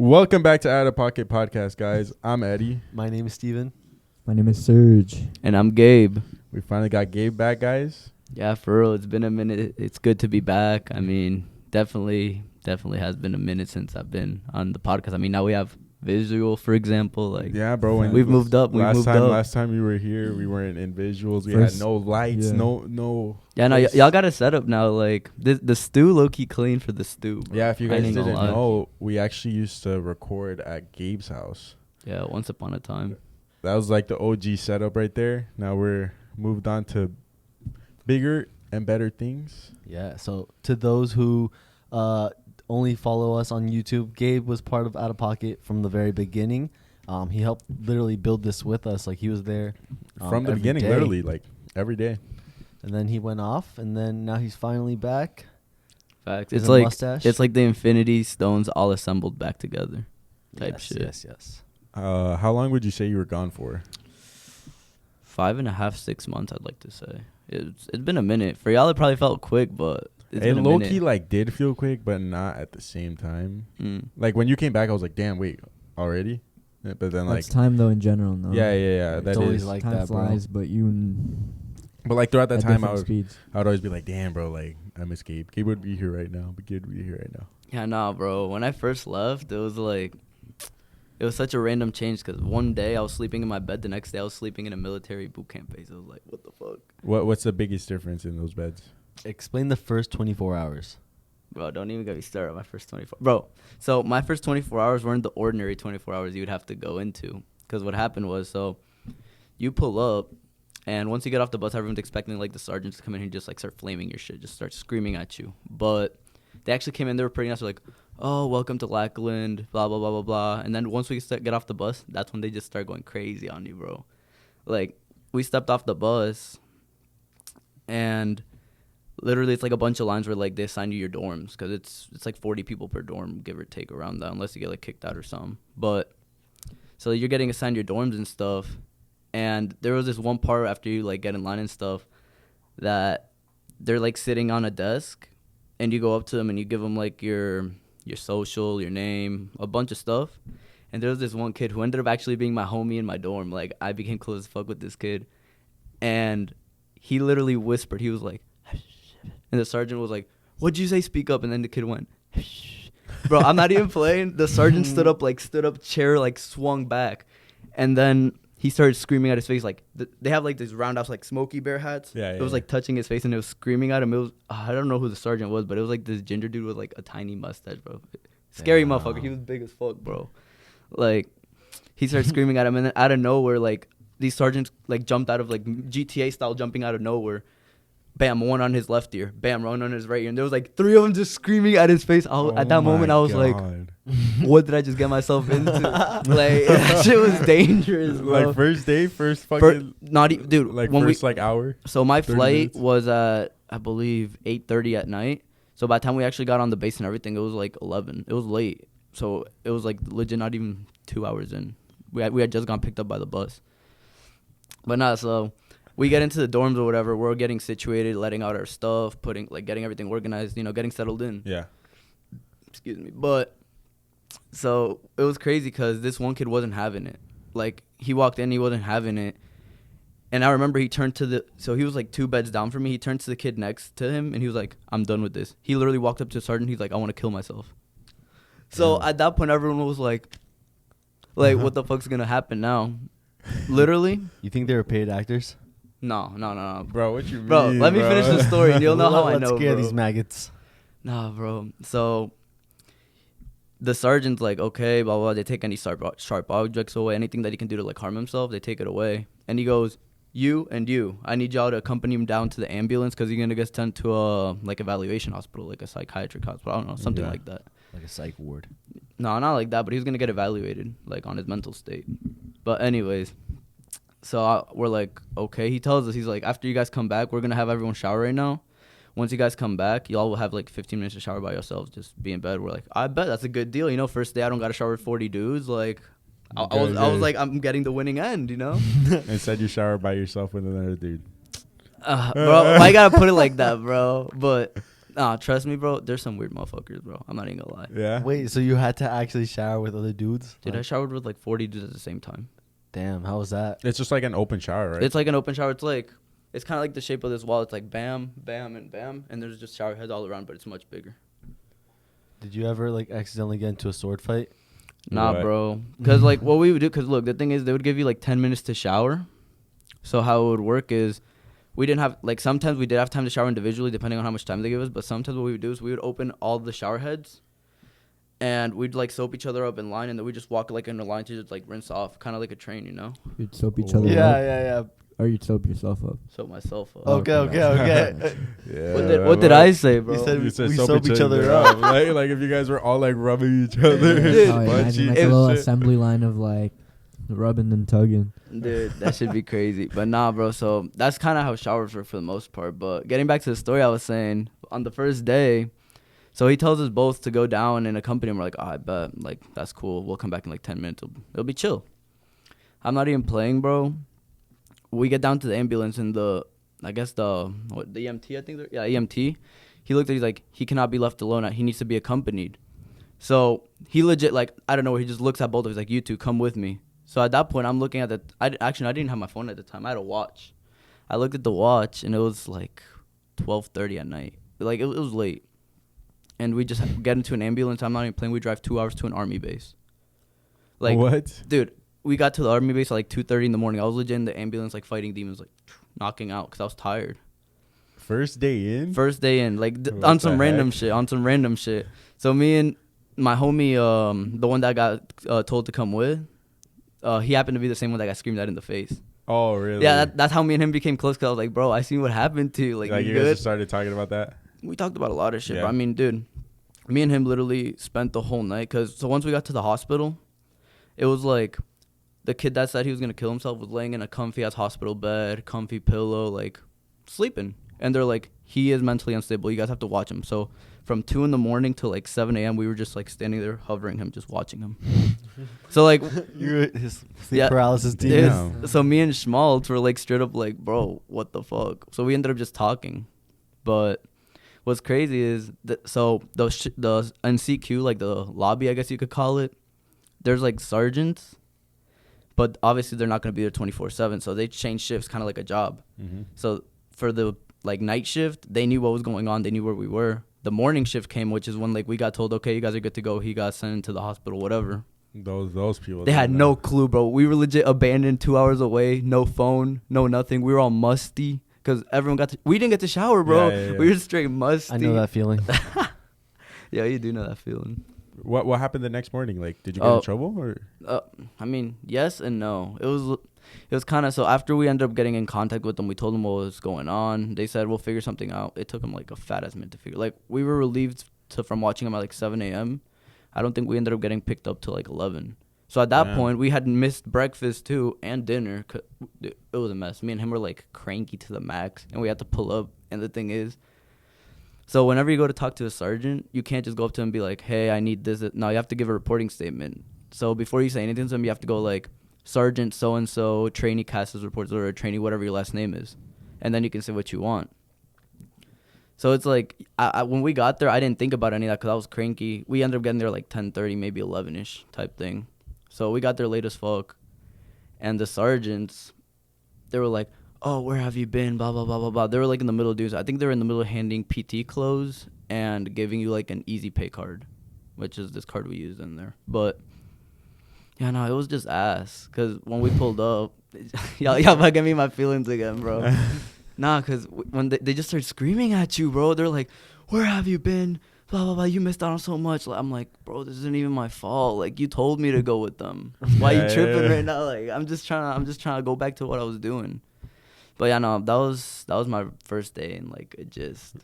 Welcome back to Oudda Pocket Podcast, guys. I'm Eddie. My name is Steven. My name is Serge. And I'm Gabe. We finally got Gabe back, guys. Yeah, for real. It's been a minute. It's good to be back. I mean, definitely has been a minute since I've been on the podcast. I mean, now we have visual, for example. Like, yeah, bro. We've moved up. Last time you were here, we weren't in visuals. We had no lights, no. Yeah, no, y'all got a setup now. Like, the stew low-key clean for the stew, bro. Yeah, if you guys didn't know, we actually used to record at Gabe's house. Yeah, once upon a time. That was like the OG setup right there. Now we're moved on to bigger and better things. Yeah, so to those who only follow us on YouTube, Gabe was part of Oudda Pocket from the very beginning. He helped literally build this with us. Like, he was there from the beginning, literally, like every day. And then he went off, and then now he's finally back. Facts. It's like the Infinity Stones all assembled back together type shit. Yes. How long would you say you were gone for? 5.5, 6 months, I'd like to say. It's been a minute. For y'all, it probably felt quick, but it's been a minute. Low-key, like, did feel quick, but not at the same time. Like, when you came back, I was like, damn, wait, already? Yeah, but then, that's time, though, in general, no? Yeah. That is like time that, flies, bro. But, like, throughout that time, I would always be like, damn, bro, like, I miss Gabe. Gabe would be here right now. Yeah, nah, bro. When I first left, it was like, it was such a random change because one day I was sleeping in my bed. The next day I was sleeping in a military boot camp base. I was like, what the fuck? What's the biggest difference in those beds? Explain the first 24 hours. Bro, don't even get me started on my first 24. Bro, so my first 24 hours weren't the ordinary 24 hours you would have to go into. Because what happened was, so you pull up, and once you get off the bus, everyone's expecting, like, the sergeants to come in and just, like, start flaming your shit, just start screaming at you. But they actually came in, they were pretty nice. They're like, oh, welcome to Lackland, blah, blah, blah, blah, blah. And then once we get off the bus, that's when they just start going crazy on you, bro. Like, we stepped off the bus, and literally it's like a bunch of lines where, like, they assign you your dorms, because it's like 40 people per dorm, give or take, around that, unless you get, like, kicked out or something. But so you're getting assigned your dorms and stuff, and there was this one part after you, like, get in line and stuff that they're, like, sitting on a desk, and you go up to them and you give them, like, your social, your name, a bunch of stuff. And there was this one kid who ended up actually being my homie in my dorm. Like, I became close as fuck with this kid. And he literally whispered. He was like, and the sergeant was like, what'd you say? Speak up. And then the kid went, bro, I'm not even playing. The sergeant stood up, chair, like, swung back. And then he started screaming at his face. Like, they have, like, these roundhouse, like, Smokey Bear hats. Yeah. It was, like, touching his face, and it was screaming at him. It was, I don't know who the sergeant was, but it was, like, this ginger dude with, like, a tiny mustache, bro. Scary motherfucker. He was big as fuck, bro. Like, he started screaming at him, and then out of nowhere, like, these sergeants, like, jumped out of, like, GTA style, jumping out of nowhere. Bam, one on his left ear. Bam, one on his right ear. And there was, like, 3 of them just screaming at his face. At that moment, I was like, what did I just get myself into? Like, that shit was dangerous, bro. Like, first day, first fucking... dude. Like, when first, like, hour? So my flight minutes? was at, I believe, 8:30 at night. So by the time we actually got on the base and everything, it was, like, 11. It was late. So it was, like, legit not even 2 hours in. We had just gotten picked up by the bus. But nah, so we get into the dorms or whatever. We're getting situated, letting out our stuff, getting everything organized, getting settled in. Yeah. Excuse me. But so it was crazy because this one kid wasn't having it. Like, he walked in, he wasn't having it. And I remember he turned to so he was, like, 2 beds down from me. He turned to the kid next to him, and he was like, I'm done with this. He literally walked up to the sergeant. He's like, I want to kill myself. So at that point, everyone was like, what the fuck's going to happen now? Literally. You think they were paid actors? No. Bro, what you mean, bro? Let me finish the story, and you'll know how I know, Let's scare bro. these maggots. Nah, bro. So the sergeant's like, okay, blah, blah. They take any sharp objects away, anything that he can do to, like, harm himself, they take it away. And he goes, you and you, I need y'all to accompany him down to the ambulance because he's going to get sent to a, like, evaluation hospital, like a psychiatric hospital. I don't know, something like that. Like a psych ward. No, not like that, but he was going to get evaluated, like, on his mental state. But anyways, so we're like, okay. He tells us, he's like, after you guys come back, we're going to have everyone shower right now. Once you guys come back, y'all will have, like, 15 minutes to shower by yourselves, just be in bed. We're like, I bet that's a good deal. First day I don't got to shower with 40 dudes. Like, I was like, I'm getting the winning end, Instead you shower by yourself with another dude. Bro, why you got to put it like that, bro? But Nah, trust me, bro. There's some weird motherfuckers, bro. I'm not even gonna lie. Yeah. Wait, so you had to actually shower with other dudes? Dude, I showered with like 40 dudes at the same time. Damn, how was that? It's just like an open shower, right? It's like an open shower. It's kind of like the shape of this wall. It's like bam, bam, and bam, and there's just shower heads all around, but it's much bigger. Did you ever like accidentally get into a sword fight? Nah, What? bro. Because like what we would do, because look, the thing is they would give you like 10 minutes to shower. So how it would work is we didn't have, like sometimes we did have time to shower individually depending on how much time they give us. But sometimes what we would do is we would open all the shower heads and we'd like soap each other up in line and then we just walk like in a line to just like rinse off. Kind of like a train, you know? You'd soap each other Yeah, up. yeah. Or you'd soap yourself up. Soap myself up. Okay. Yeah, What did I say, bro? You said we soap soap each other up. like if you guys were all like rubbing each other. Dude. Oh, imagine like a little assembly line of like rubbing and tugging. Dude, that should be crazy. But nah, bro. So that's kind of how showers work for the most part. But getting back to the story I was saying, on the first day, so he tells us both to go down and accompany him. We're like, oh, I bet. Like, that's cool. We'll come back in like 10 minutes. It'll be chill. I'm not even playing, bro. We get down to the ambulance and the EMT, I think. EMT. He looked at, he's like, he cannot be left alone. He needs to be accompanied. So he legit, like, I don't know, he just looks at both of us like, you two, come with me. So at that point, I'm looking at I didn't have my phone at the time. I had a watch. I looked at the watch, and it was like 12:30 at night. Like, it was late. And we just get into an ambulance. I'm not even playing. We drive 2 hours to an army base. Like, what? Dude, we got to the army base at like 2:30 in the morning. I was legit in the ambulance, like, fighting demons, like, knocking out because I was tired. First day in? First day in. Like, What on the some random heck? shit. So me and my homie, the one that got told to come with, he happened to be the same one that got screamed at in the face. Oh, really? Yeah, that's how me and him became close. Cause I was like, bro, I seen what happened to you. Like you you guys good? just started talking about that? We talked about a lot of shit. Yeah. Bro. I mean, dude, me and him literally spent the whole night. So once we got to the hospital, it was like the kid that said he was gonna kill himself was laying in a comfy ass hospital bed, comfy pillow, like sleeping. And they're like, he is mentally unstable. You guys have to watch him. So from 2 a.m. to like 7 a.m., we were just like standing there hovering him, just watching him. So like, You're his sleep paralysis Damn. demon. so me and Schmaltz were like straight up like, bro, what the fuck? So we ended up just talking. But what's crazy is that so the NCQ, like the lobby, I guess you could call it, there's like sergeants, but obviously they're not going to be there 24/7. So they change shifts, kind of like a job. Mm-hmm. So for the like night shift, they knew what was going on. They knew where we were. The morning shift came, which is when like we got told, okay, you guys are good to go. He got sent into the hospital, whatever. Those people. They had no clue, bro. We were legit abandoned 2 hours away. No phone, no nothing. We were all musty because everyone we didn't get to shower, bro. Yeah. We were straight musty. I know that feeling. Yeah, you do know that feeling. What happened the next morning? Like, did you get in trouble or? I mean, yes and no. It was kind of, so after we ended up getting in contact with them, we told them what was going on. They said, we'll figure something out. It took them like a fat ass minute to figure. Like, we were relieved from watching them at like 7 a.m. I don't think we ended up getting picked up till like 11. So at that point, we had missed breakfast too and dinner. It was a mess. Me and him were like cranky to the max, and we had to pull up. And the thing is, so whenever you go to talk to a sergeant, you can't just go up to him and be like, hey, I need this. No, you have to give a reporting statement. So before you say anything to him, you have to go like, Sergeant so-and-so, trainee Cass's reports, or a trainee, whatever your last name is. And then you can say what you want. So it's like, when we got there, I didn't think about any of that because I was cranky. We ended up getting there like 10:30, maybe 11-ish type thing. So we got there late as fuck. And the sergeants, they were like, oh, where have you been, blah, blah, blah, blah, blah. They were like in the middle of dudes. I think they were in the middle of handing PT clothes and giving you like an easy pay card, which is this card we used in there. But yeah, no, it was just ass. Because when we pulled up, y'all about give me my feelings again, bro. Nah, because when they just started screaming at you, bro. They're like, where have you been? Blah, blah, blah. You missed out on so much. Like, I'm like, bro, this isn't even my fault. Like, you told me to go with them. Why you tripping right now? Like, I'm just trying to go back to what I was doing. But yeah, no, that was my first day. And, like, it just...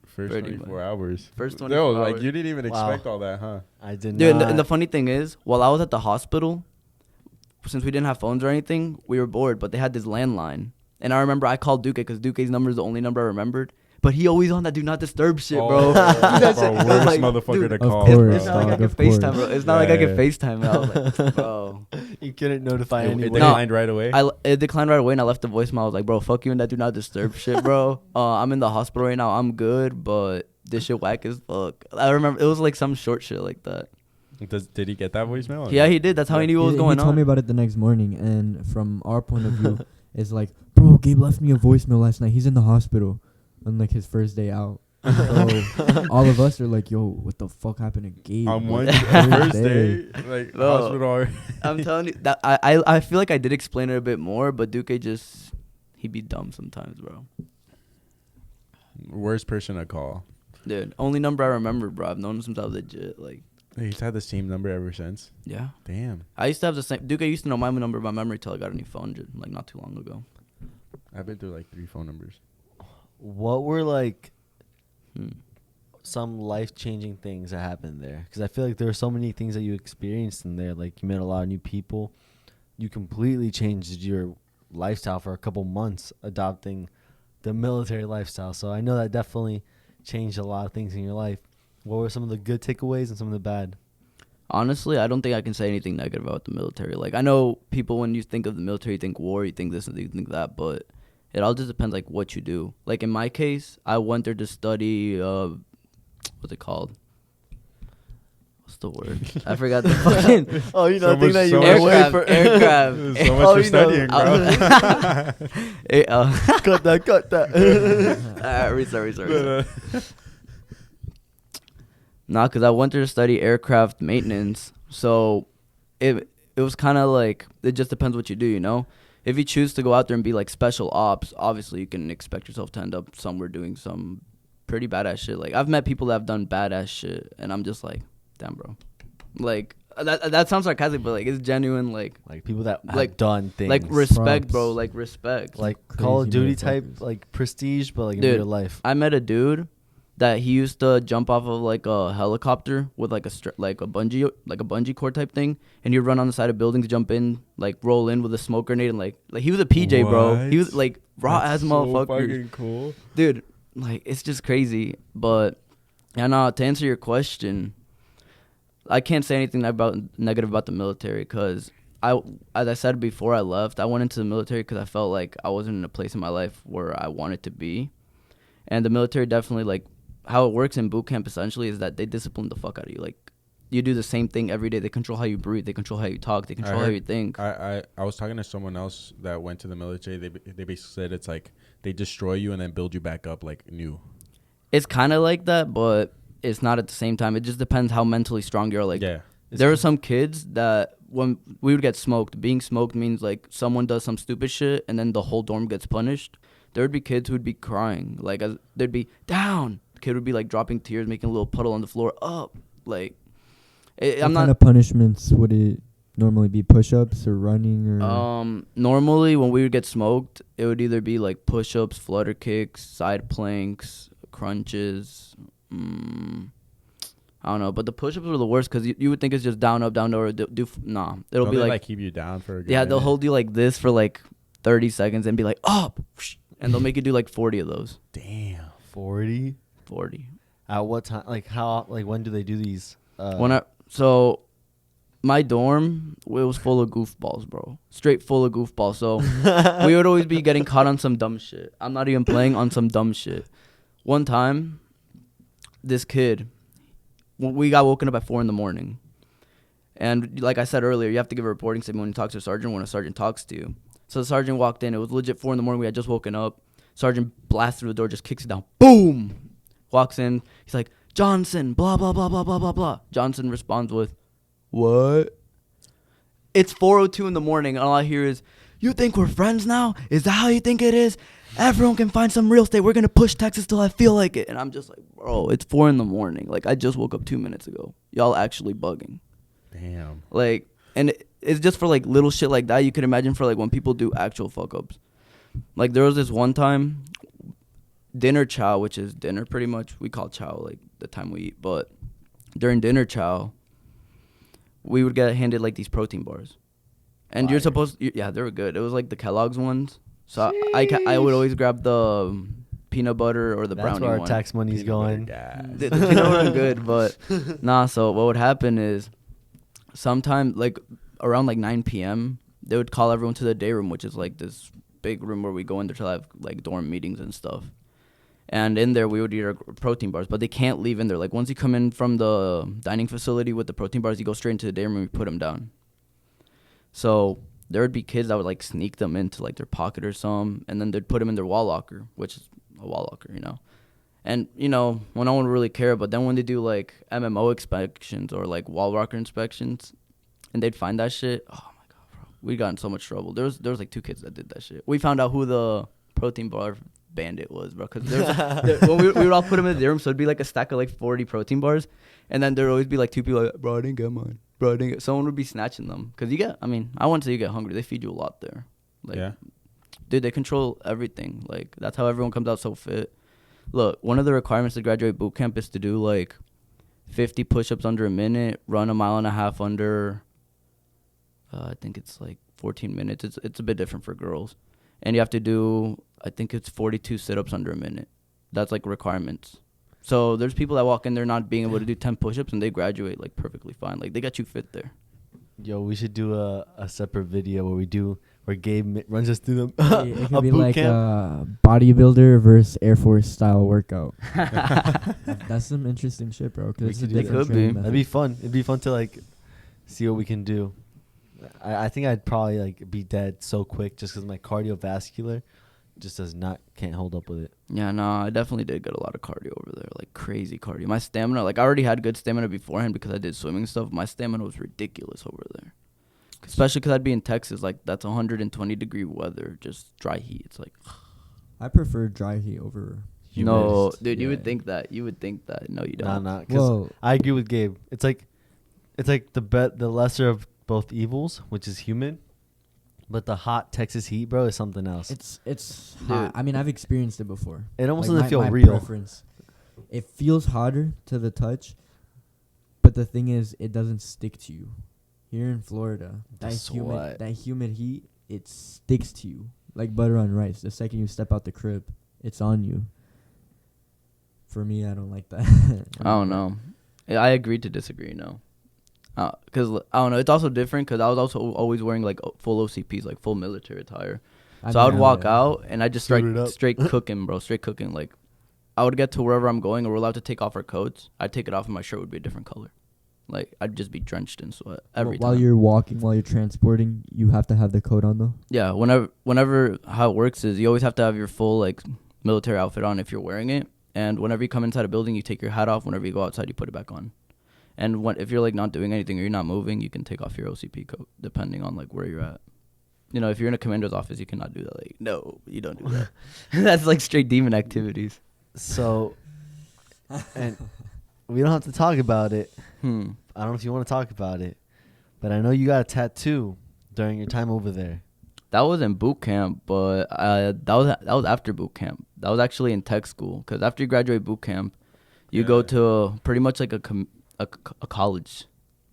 First 24 hours. First 24 hours. Like, you didn't even expect all that, huh? I did Dude, not. and the funny thing is, while I was at the hospital, since we didn't have phones or anything, we were bored, but they had this landline. And I remember I called Duque because Duque's number is the only number I remembered. But he always on that do not disturb shit, bro. Bro, worst motherfucker to call. It's not like I can FaceTime, bro. It's not like I can FaceTime. And I was like, bro. You couldn't notify anyone. It declined right away? It declined right away, and I left a voicemail. I was like, bro, fuck you and that do not disturb shit, bro. I'm in the hospital right now. I'm good, but this shit whack as fuck. I remember it was like some short shit like that. Did he get that voicemail? Yeah, he did. That's how he knew what was going on. He told me about it the next morning, and from our point of view, it's like, bro, Gabe left me a voicemail last night. He's in the hospital on like his first day out. So all of us are like, yo, what the fuck happened to Gabe? On one first day, like Bro, hospital. I'm telling you that I feel like I did explain it a bit more, but Duque he'd be dumb sometimes, bro. Worst person to call. Dude, only number I remember, bro. I've known him since I was legit. Like, He's had the same number ever since. yeah. Damn. I used to have the same. Duque used to know my number by memory till I got a new phone, like not too long ago. I've been through like 3 phone numbers. What were like some life-changing things that happened there? Because I feel like there were so many things that you experienced in there. Like you met a lot of new people. You completely changed your lifestyle for a couple months, adopting the military lifestyle. So I know that definitely changed a lot of things in your life. What were some of the good takeaways and some of the bad? Honestly, I don't think I can say anything negative about the military. Like, I know people, when you think of the military, you think war, you think this and you think that, but it all just depends, like, what you do. Like, in my case, I went there to study, what's it called? What's the word? I forgot the fucking... Oh, you know, So I think that you much- were aircraft. for Aircraft. So much Oh, for you know, studying, bro. cut that. Restart. Nah, because I went there to study aircraft maintenance. So it was kind of like, it just depends what you do, you know? If you choose to go out there and be like special ops, obviously you can expect yourself to end up somewhere doing some pretty badass shit. Like, I've met people that have done badass shit, and I'm just like, damn, bro. Like, that sounds sarcastic, but like, it's genuine, like people that have like, done things. like respect, Props. bro. Like, respect. Like Crazy Call of Duty type, motherfuckers. like prestige, but like in Dude, real life. I met a dude that he used to jump off of like a helicopter with like a bungee cord type thing, and he'd run on the side of buildings, jump in, like roll in with a smoke grenade, and like he was a PJ, bro. He was like raw ass motherfucker. Fucking cool. Dude, like, it's just crazy. But yeah, no, to answer your question, I can't say anything negative about the military, because as I said before I left, I went into the military because I felt like I wasn't in a place in my life where I wanted to be. And the military definitely, like, how it works in boot camp essentially is that they discipline the fuck out of you. Like, you do the same thing every day. They control how you breathe. They control how you talk. They control how you think. I was talking to someone else that went to the military. They basically said it's like they destroy you and then build you back up like new. It's kind of like that, but it's not at the same time. It just depends how mentally strong you are. Like, Yeah. there were some kids that when we would get smoked, being smoked means like someone does some stupid shit and then the whole dorm gets punished. There would be kids who would be crying. Like, they'd be down. The kid would be like dropping tears, making a little puddle on the floor. Up. Like, What kind of punishments would it normally be? Push-ups or running or? Normally when we would get smoked, it would either be like push-ups, flutter kicks, side planks, crunches. I don't know, but the push-ups are the worst because you would think it's just down, up, down, or nah. It'll be like keep you down for a good yeah, minute? they'll hold you like this for like 30 seconds and be like up, and they'll make you do like 40 of those. Damn. 40? 40. At what time? Like how? Like when do they do these? So my dorm, it was full of goofballs, bro. Straight full of goofballs. So we would always be getting caught on some dumb shit. I'm not even playing, on some dumb shit. One time, this kid, we got woken up at 4 a.m. And like I said earlier, you have to give a reporting statement when you talk to a sergeant, when a sergeant talks to you. So the sergeant walked in. It was legit 4 a.m. We had just woken up. Sergeant blasts through the door, just kicks it down. Boom! Walks in. He's like, Johnson, blah, blah, blah, blah, blah, blah, blah. Johnson responds with, what? It's 4:02 in the morning, and all I hear is, you think we're friends now? Is that how you think it is? Everyone can find some real estate. We're going to push Texas till I feel like it. And I'm just like, bro, it's 4 a.m. Like, I just woke up 2 minutes ago. Y'all actually bugging. Damn. Like, and it's just for, like, little shit like that. You can imagine for, like, when people do actual fuck-ups. Like, there was this one time, dinner chow, which is dinner pretty much. We call chow, like, the time we eat. But during dinner chow, we would get handed, like, these protein bars. And you're supposed to, yeah, they were good. It was, like, the Kellogg's ones. So I would always grab the peanut butter or the brownie one. That's where our tax money's going. The peanut butter are good, but nah. So what would happen is, sometime like around like 9 p.m. they would call everyone to the day room, which is like this big room where we go in there to have like dorm meetings and stuff. And in there, we would eat our protein bars, but they can't leave in there. Like, once you come in from the dining facility with the protein bars, you go straight into the day room and we put them down. So there would be kids that would, like, sneak them into, like, their pocket or something, and then they'd put them in their wall locker, which is a wall locker, you know. And, you know, well, no one would really care, but then when they do, like, MMO inspections or, like, wall locker inspections, and they'd find that shit, oh, my God, bro. We got in so much trouble. There was like, 2 kids that did that shit. We found out who the protein bar bandit was, bro, because when we would all put them in the room, so it'd be like a stack of like 40 protein bars, and then there'd always be like 2 people like, bro, I didn't get mine, bro, I didn't get. Someone would be snatching them, because I wouldn't say you get hungry, they feed you a lot there, like, yeah, dude, they control everything. Like, that's how everyone comes out so fit. Look, one of the requirements to graduate boot camp is to do like 50 push-ups under a minute, run 1.5 miles under I think it's like 14 minutes. It's a bit different for girls. And you have to do, I think it's 42 sit-ups under a minute. That's like requirements. So there's people that walk in there not being able to do 10 push-ups and they graduate like perfectly fine. Like, they got you fit there. Yo, we should do a separate video where Gabe runs us through It could be like a bodybuilder versus Air Force style workout. That's some interesting shit, bro. Cause it's a different training method. That'd be fun. It'd be fun to like see what we can do. I think I'd probably like be dead so quick just because my cardiovascular just can't hold up with it. Yeah, no, I definitely did get a lot of cardio over there, like crazy cardio. My stamina, like, I already had good stamina beforehand because I did swimming stuff. My stamina was ridiculous over there, especially because I'd be in Texas, like, that's 120-degree weather, just dry heat. It's like, I prefer dry heat over. no, dude, you would think that. You would think that. No, you don't. Nah, because I agree with Gabe. It's like the lesser of both evils, which is humid. But the hot Texas heat, bro, is something else. It's hot. I mean, I've experienced it before. It almost like doesn't feel my real. Preference. It feels hotter to the touch, but the thing is, it doesn't stick to you. Here in Florida, that humid heat, it sticks to you like butter on rice. The second you step out the crib, it's on you. For me, I don't like that. I don't know. I agree to disagree. No. Because I don't know, it's also different because I was also always wearing like full OCPs, like full military attire. So I would walk out and I just straight cooking, bro, straight cooking. Like, I would get to wherever I'm going, or we're allowed to take off our coats. I'd take it off and my shirt would be a different color. Like, I'd just be drenched in sweat every time. While you're walking, while you're transporting, you have to have the coat on though? Yeah, whenever how it works is you always have to have your full like military outfit on if you're wearing it. And whenever you come inside a building, you take your hat off. Whenever you go outside, you put it back on. And if you're like not doing anything or you're not moving, you can take off your OCP coat depending on like where you're at. You know, if you're in a commander's office, you cannot do that. Like, no, you don't do that. That's like straight demon activities. So, and we don't have to talk about it. I don't know if you want to talk about it, but I know you got a tattoo during your time over there. That was in boot camp, but that was after boot camp. That was actually in tech school, because after you graduate boot camp, you go to pretty much like a college,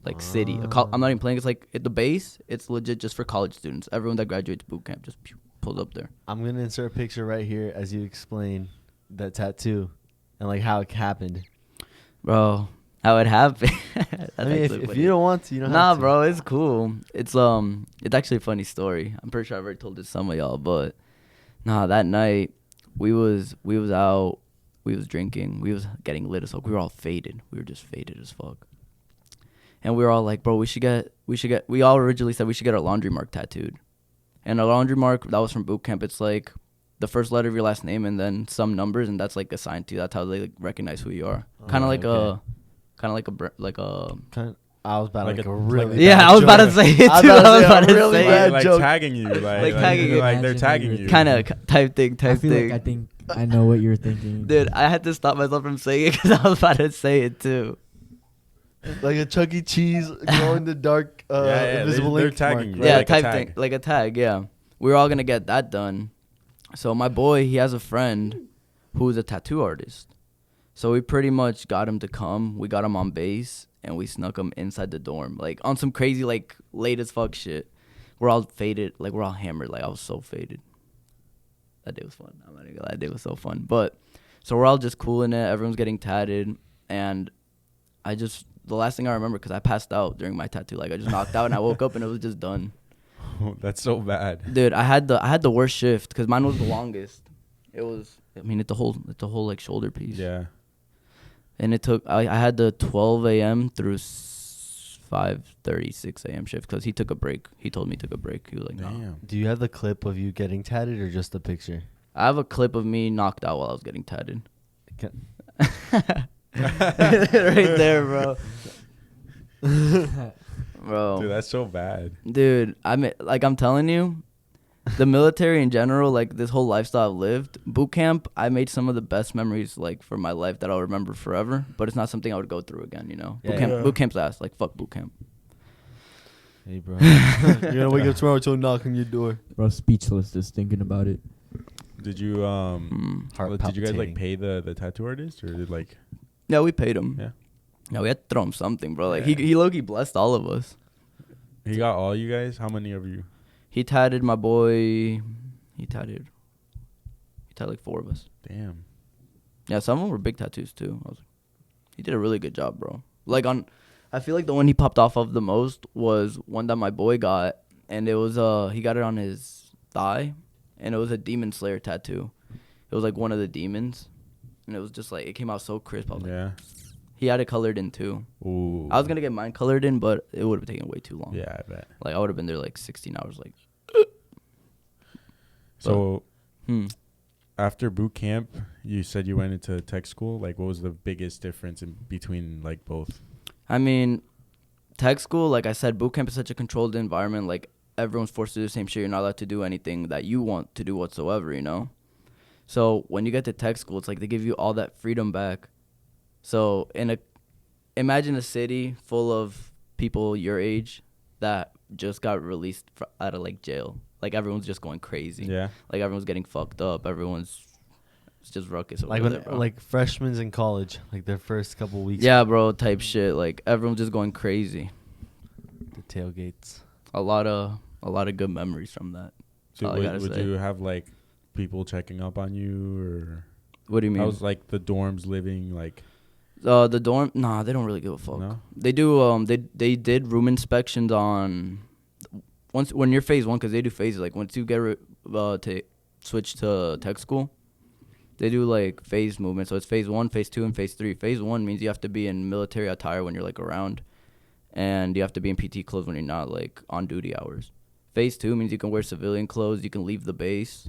like city. I'm not even playing. It's like at the base. It's legit just for college students. Everyone that graduates boot camp just pulls up there. I'm gonna insert a picture right here as you explain that tattoo and like how it happened, bro. How it happened? I mean, if you don't want to, you don't have to. Nah, bro, it's cool. It's actually a funny story. I'm pretty sure I've already told this to some of y'all, but nah, that night we was out. We was drinking. We was getting lit as fuck. We were all faded. We were just faded as fuck. And we were all like, bro, we all originally said we should get our laundry mark tattooed. And our laundry mark, that was from boot camp. It's like the first letter of your last name and then some numbers, and that's like assigned to you. That's how they like recognize who you are. Kind of like a. I was about like to a really I was about to say it too. I was about to really say bad like joke. tagging you, like they're tagging you. Kind of type thing. I think I know what you're thinking, dude. I had to stop myself from saying it because I was about to say it too. Like a Chuck E. Cheese glow in the dark invisible they're ink tagging mark, you. right? Yeah, like type a tag. thing, like a tag. Yeah, we were all gonna get that done. So my boy, he has a friend who's a tattoo artist. So we pretty much got him to come. We got him on base. And we snuck him inside the dorm, like on some crazy, like late as fuck shit. We're all faded, like we're all hammered. Like I was so faded. That day was fun. I'm not gonna lie, that day was so fun. But so we're all just cooling it. Everyone's getting tatted, and the last thing I remember, because I passed out during my tattoo. Like I just knocked out, and I woke up and it was just done. Oh, that's so bad, dude. I had the worst shift because mine was the longest, It was. I mean, it's the whole like shoulder piece. Yeah. And it took. I had the 12 a.m. through 5:36 a.m. shift because he took a break. He told me he took a break. He was like, Damn. "No." Do you have the clip of you getting tatted or just the picture? I have a clip of me knocked out while I was getting tatted. Can- Right there, bro. Bro. Dude, that's so bad. Dude, I'm telling you, the military in general, like this whole lifestyle I've lived, boot camp, I made some of the best memories like for my life that I'll remember forever. But it's not something I would go through again, you know. Yeah, Boot camp's ass. Like fuck boot camp. Hey, bro. You're gonna wake up tomorrow to a knock on your door. Bro, speechless just thinking about it. Did you Heart did you guys like palpitating. pay the tattoo artist or did like Yeah, we paid him. Yeah. Yeah, we had to throw him something, bro. Like Yeah. he low-key blessed all of us. he got all you guys? How many of you? He tatted my boy. He tatted like 4 of us. Damn. Yeah, some of them were big tattoos too. He did a really good job, bro. I feel like the one he popped off of the most was one that my boy got, and it was he got it on his thigh, and it was a demon slayer tattoo. It was like one of the demons, and it was just like it came out so crisp. I was like, Yeah. he had it colored in too. Ooh. I was gonna get mine colored in, but it would have taken way too long. Yeah, I bet. Like I would have been there like 16 hours. Like, So after after boot camp, you said you went into tech school. Like, what was the biggest difference in between like both? I mean, tech school, like I said, boot camp is such a controlled environment. Like everyone's forced to do the same shit. You're not allowed to do anything that you want to do whatsoever, you know? So when you get to tech school, it's like they give you all that freedom back. So imagine a city full of people your age that just got released out of like jail. Like everyone's just going crazy. Yeah. Like everyone's getting fucked up. It's just ruckus over Like there, bro. like freshmen in college, like their first couple weeks. Yeah, bro, type shit. Like everyone's just going crazy. The tailgates. A lot of good memories from that. So all I gotta would say. you have like people checking up on you, or What do you mean? how's like the dorms living like? The dorm? Nah, they don't really give a fuck. No? They do. They did room inspections on when you're phase 1, because they do phases. Like once you get to switch to tech school, they do like phase movement. So it's phase 1, phase 2, and phase 3. Phase 1 means you have to be in military attire when you're like around, and you have to be in PT clothes when you're not like on duty hours. Phase 2 means you can wear civilian clothes. You can leave the base.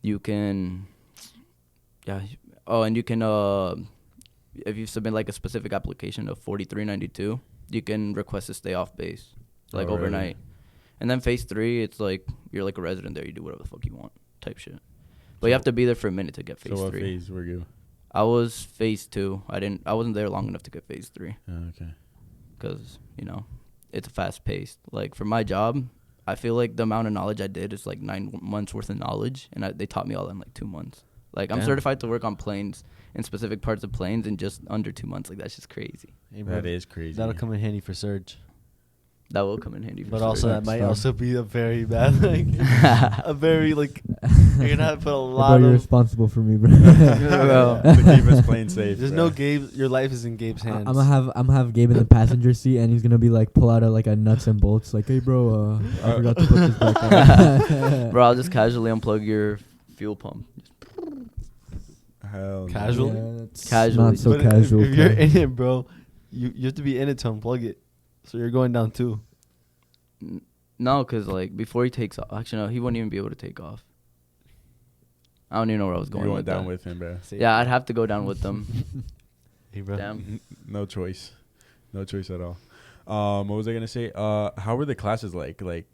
You can, yeah. Oh, and you can if you submit like a specific application of 4392, you can request to stay off base, like Oh, really? overnight. And then phase 3, it's like you're like a resident there. You do whatever the fuck you want, type shit. But you have to be there for a minute to get phase So what 3. phase were you? I was phase 2. I wasn't there long enough to get phase 3 Oh, okay. because it's fast paced. Like for my job, I feel like the amount of knowledge I did is like 9 months worth of knowledge, and they taught me all in like 2 months. Like I'm Damn. certified to work on planes in specific parts of planes in just under 2 months. Like that's just crazy. Hey, bro, That is crazy. that'll come in handy for Surge. That will come in handy. For But sure. also that Facts, might bro. also be a very bad like a very like you're gonna have to put a Bro, lot you're of responsible for me, bro. to keep us playing safe. there's bro. no Gabe, your life is in Gabe's hands. I'm gonna have Gabe in the passenger seat, and he's gonna be like pull out a nuts and bolts, like, hey bro, I forgot to put this back on. Bro, I'll just casually unplug your fuel pump. Hell no. Casually? Yeah, it's Casually. not so But if- casual. If you're bro. in it, bro, you have to be in it to unplug it. So you're going down too. No, because like before he takes off, actually no, he wouldn't even be able to take off. I don't even know where I was going You went with down that. with him, bro. Yeah, I'd have to go down with them. Hey, bro. Damn. No choice. No choice at all. What was I gonna say? How were the classes like? Like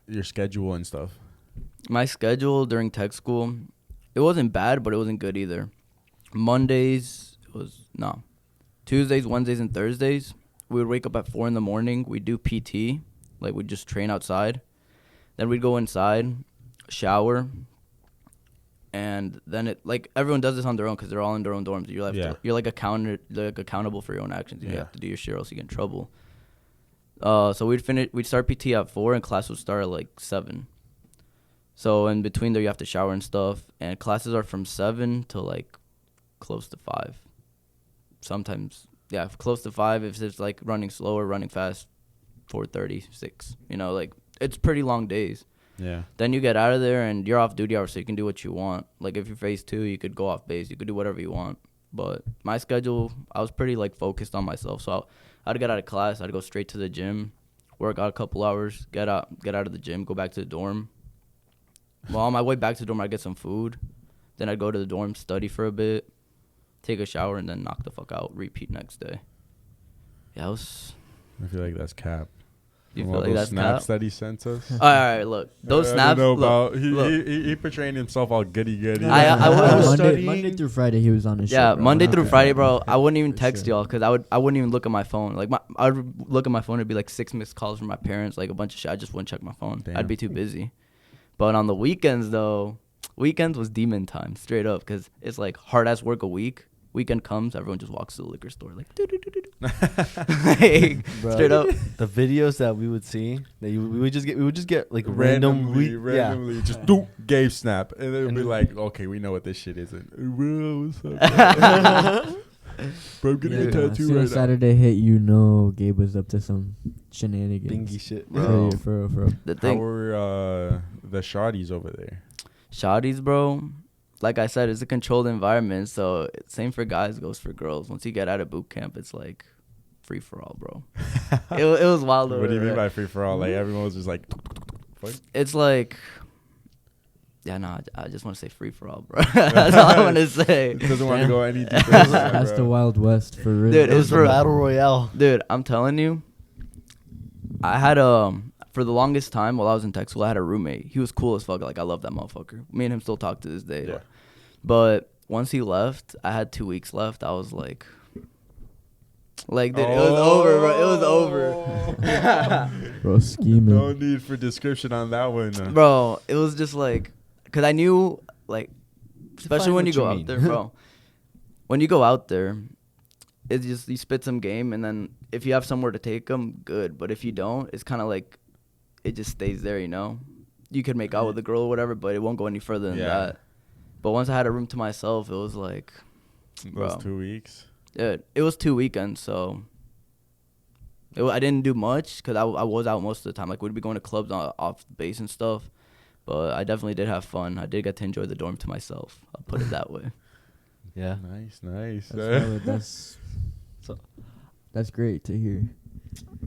your schedule and stuff. My schedule during tech school, it wasn't bad, but it wasn't good either. Mondays Tuesdays, Wednesdays, and Thursdays, we would wake up at 4 in the morning. We'd do PT, like we'd just train outside. Then we'd go inside, shower, and then it like everyone does this on their own because they're all in their own dorms. You're like accountable for your own actions. You have to do your shit, or else you get in trouble. So we'd start PT at 4, and class would start at like 7. So in between there, you have to shower and stuff. And classes are from 7 to like close to 5. Sometimes, yeah, close to 5. If it's like running slow or running fast, 4:30, 6. Like it's pretty long days. Yeah. Then you get out of there and you're off duty hours, so you can do what you want. Like if you're phase 2, you could go off base. You could do whatever you want. But my schedule, I was pretty like focused on myself. So I'd get out of class, I'd go straight to the gym, work out a couple hours, get out of the gym, go back to the dorm. Well, on my way back to the dorm, I'd get some food. Then I'd go to the dorm, study for a bit, take a shower, and then knock the fuck out. Repeat next day. Yeah, I feel like that's cap. You From feel all like those that's snaps cap? that he sent us. All right, look. Those snaps. I don't know Look, about. He portraying himself all goody. I was Monday through Friday he was on his yeah, shit, bro. Monday through Okay. Friday, bro. I wouldn't even For text sure. y'all because I wouldn't even look at my phone. Like I would look at my phone, it'd be like 6 missed calls from my parents, like a bunch of shit. I just wouldn't check my phone. Damn. I'd be too busy. But on the weekends though, weekends was demon time, straight up, because it's like hard ass work a week. Weekend comes, everyone just walks to the liquor store like, like Bro, straight up. The videos that we would see, that we would just get like randomly, randomly, just do Gabe snap, and it would be like, okay, we know what this shit is. And, bro, what's up, bro? I'm getting a As tattoo soon right as now. Saturday hit, you know Gabe was up to some shenanigans. bingy shit, Bro. For real. The How thing, were the shawties over there? shawties, bro. Like I said, it's a controlled environment, so same for guys goes for girls. Once you get out of boot camp, it's like free for all, bro. it was wild. What do you over mean there. by free for all? Like everyone was just like, It's like, yeah, no, I just want to say free for all, bro. That's all I want to say. it doesn't want to go any deeper. That's the Wild West for real. Dude, It was for- a battle royale. Dude, I'm telling you, I had for the longest time while I was in tech school, I had a roommate. He was cool as fuck. Like I love that motherfucker. Me and him still talk to this day. Yeah. But once he left, I had 2 weeks left. I was like, dude, it was over, bro. It was over. Bro, scheming. No need for description on that one. Bro, it was just like, because I knew, like, especially Define when what you go you out mean. there, bro. When you go out there, it's just, you spit some game, and then if you have somewhere to take them, good. But if you don't, it's kind of like, it just stays there, you know? You could make out with a girl or whatever, but it won't go any further than that. But once I had a room to myself, it was like, bro. Those 2 weeks. Dude, it was 2 weekends, so I didn't do much because I was out most of the time. Like, we'd be going to clubs off base and stuff, but I definitely did have fun. I did get to enjoy the dorm to myself. I'll put it that way. Yeah. Nice. That's great to hear.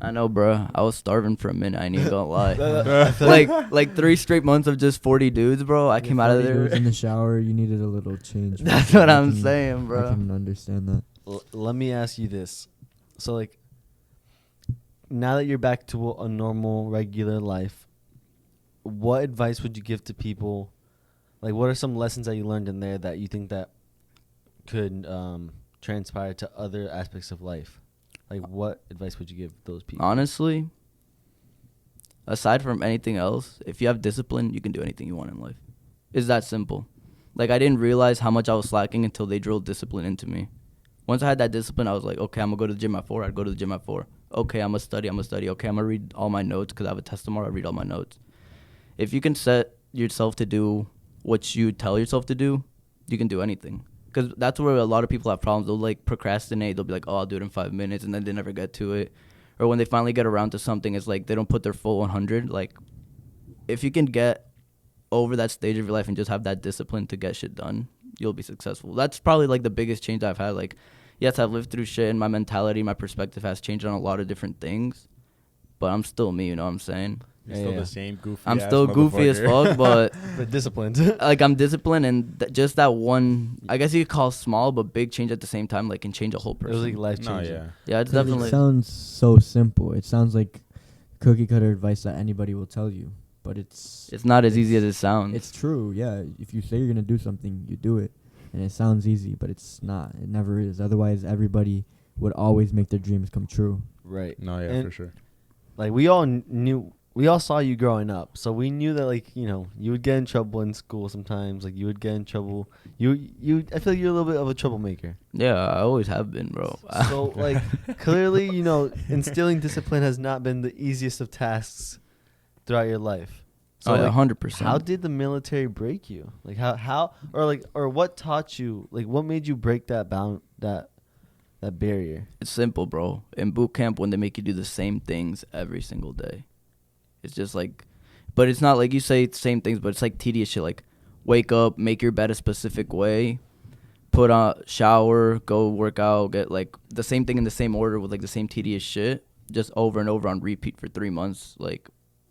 I know, bro. I was starving for a minute. I ain't even gonna lie. I feel like like 3 straight months of just 40 dudes, bro. I came out of Before you there. was in the shower, you needed a little change. That's what I'm saying, I bro. can understand that. let me ask you this. So, like, now that you're back to a normal, regular life, what advice would you give to people? Like, what are some lessons that you learned in there that you think that could transpire to other aspects of life? Like, what advice would you give those people? Honestly, aside from anything else, if you have discipline, you can do anything you want in life. It's that simple. Like, I didn't realize how much I was slacking until they drilled discipline into me. Once I had that discipline, I was like, okay, I'm going to go to the gym at 4. I'd go to the gym at 4. Okay, I'm going to study. Okay, I'm going to read all my notes because I have a test tomorrow. I read all my notes. If you can set yourself to do what you tell yourself to do, you can do anything. Because that's where a lot of people have problems. They'll, like, procrastinate. They'll be like, oh, I'll do it in 5 minutes, and then they never get to it. Or when they finally get around to something, it's like they don't put their full 100. Like, if you can get over that stage of your life and just have that discipline to get shit done, you'll be successful. That's probably, like, the biggest change I've had. Like, yes, I've lived through shit, and my mentality, my perspective has changed on a lot of different things. But I'm still me, you know what I'm saying? You're Yeah, still yeah. the same goofy. I'm still goofy as fuck, but But disciplined. like, I'm disciplined, and just that one, I guess you could call small but big change at the same time, like, can change a whole It person. was like life No, changing. yeah. Yeah, it's 'Cause definitely. It sounds so simple. It sounds like cookie cutter advice that anybody will tell you, but it's It's not as easy as it sounds. It's true. Yeah, if you say you're gonna do something, you do it, and it sounds easy, but it's not. It never is. Otherwise, everybody would always make their dreams come true. Right. No, yeah, And, for sure. like, we all saw you growing up, so we knew that, like, you know, you would get in trouble in school sometimes. Like, you would get in trouble. I feel like you're a little bit of a troublemaker. Yeah, I always have been, bro. So, like, clearly, you know, instilling discipline has not been the easiest of tasks throughout your life. So, Oh, yeah, like, 100%. how did the military break you? Like, or what taught you? Like, what made you break that that barrier? It's simple, bro. In boot camp, when they make you do the same things every single day, it's just like but it's not like you say same things, but it's like tedious shit. Like wake up, make your bed a specific way, put on shower, go work out, get like the same thing in the same order with like the same tedious shit, just over and over on repeat for 3 months. Like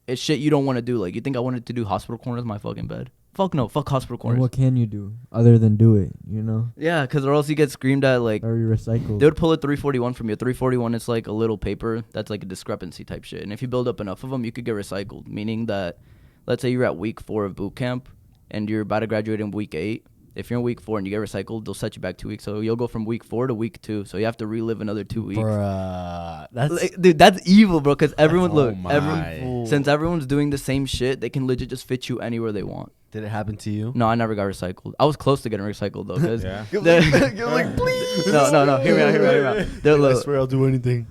it's shit you don't want to do. Like you think I wanted to do hospital corners in my fucking bed? Fuck no, fuck hospital And corners. what can you do other than do it? You know, Yeah, because or else you get screamed at. Like or you recycle. they would pull a 341 from you. A 341 is like a little paper that's like a discrepancy type shit. And if you build up enough of them, you could get recycled. Meaning that, let's say you're at week 4 of boot camp and you're about to graduate in week 8. If you're in week 4 and you get recycled, they'll set you back 2 weeks. So you'll go from week 4 to week 2. So you have to relive another 2 weeks. Bruh, that's Like, dude, that's evil, bro. Because everyone, Oh look, my. since everyone's doing the same shit, they can legit just fit you anywhere they want. Did it happen to you? No, I never got recycled. I was close to getting recycled though. Cause Yeah. You're like, please. no, hear me out. I swear I'll do anything.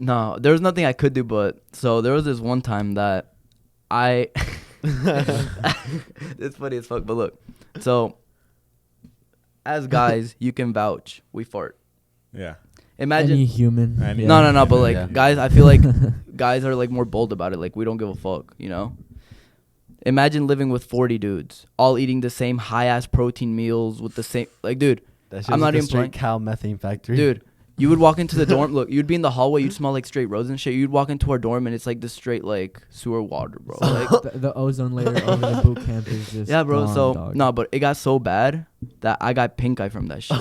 No, there was nothing I could do, but so there was this one time that I it's funny as fuck, but look. So as guys, you can vouch, we fart. Yeah. Any Imagine human. Any- yeah. No, but like Yeah. guys, I feel like guys are like more bold about it. Like we don't give a fuck, you know? Imagine living with 40 dudes, all eating the same high-ass protein meals with the same like dude, That I'm not even straight playing. cow methane factory. Dude, you would walk into the dorm. Look, you'd be in the hallway. You'd smell like straight roads and shit. You'd walk into our dorm and it's like this straight like sewer water, bro. Like, the ozone layer over the boot camp is just yeah, bro. gone, So dog. no, but it got so bad that I got pink eye from that shit.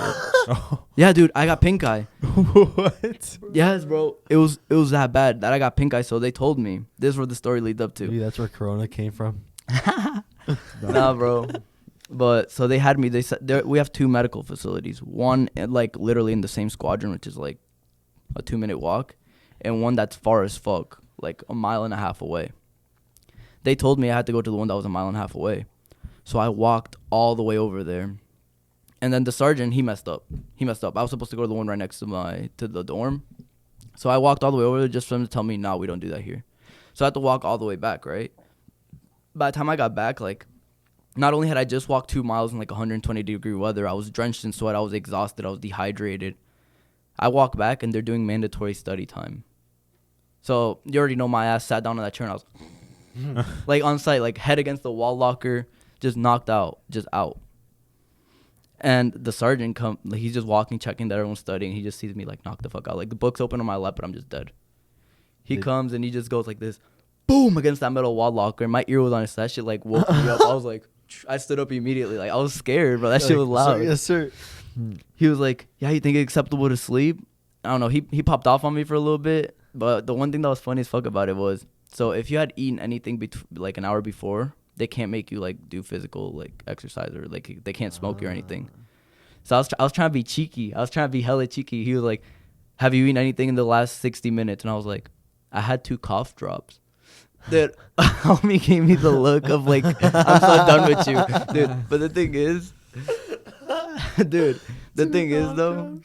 Yeah, dude, I got pink eye. What? Yes, bro. It was that bad that I got pink eye. So they told me this is where the story leads up to. Maybe that's where Corona came from. Nah, bro. But so they had me. They said we have 2 medical facilities. One like literally in the same squadron, which is like a 2-minute walk, and one that's far as fuck, like a mile and a half away. They told me I had to go to the one that was a mile and a half away, so I walked all the way over there. And then the sergeant, he messed up. I was supposed to go to the one right next to the dorm, so I walked all the way over there just for them to tell me, "No, we don't do that here." So I had to walk all the way back, right? By the time I got back, like, not only had I just walked 2 miles in like 120-degree weather, I was drenched in sweat, I was exhausted, I was dehydrated. I walk back and they're doing mandatory study time. So you already know my ass sat down on that chair and I was like on site, like head against the wall locker, just knocked out, just out. And the sergeant like, he's just walking, checking that everyone's studying. He just sees me like knock the fuck out. Like the book's open on my lap, but I'm just dead. He comes and he just goes like this, boom, against that metal wall locker. And my ear was on his. That shit like woke me up. I was like, I stood up immediately. Like I was scared, bro. That shit was loud. Yes, sir. He was like, yeah, you think it's acceptable to sleep? I don't know. He popped off on me for a little bit. But the one thing that was funny as fuck about it was, so if you had eaten anything like an hour before, they can't make you like do physical like exercise or like they can't smoke you or anything. So I was trying to be cheeky. I was trying to be hella cheeky. He was like, have you eaten anything in the last 60 minutes? And I was like, I had 2 cough drops. Dude, homie gave me the look of like, I'm so done with you. Dude, but the thing is, dude, the thing is though,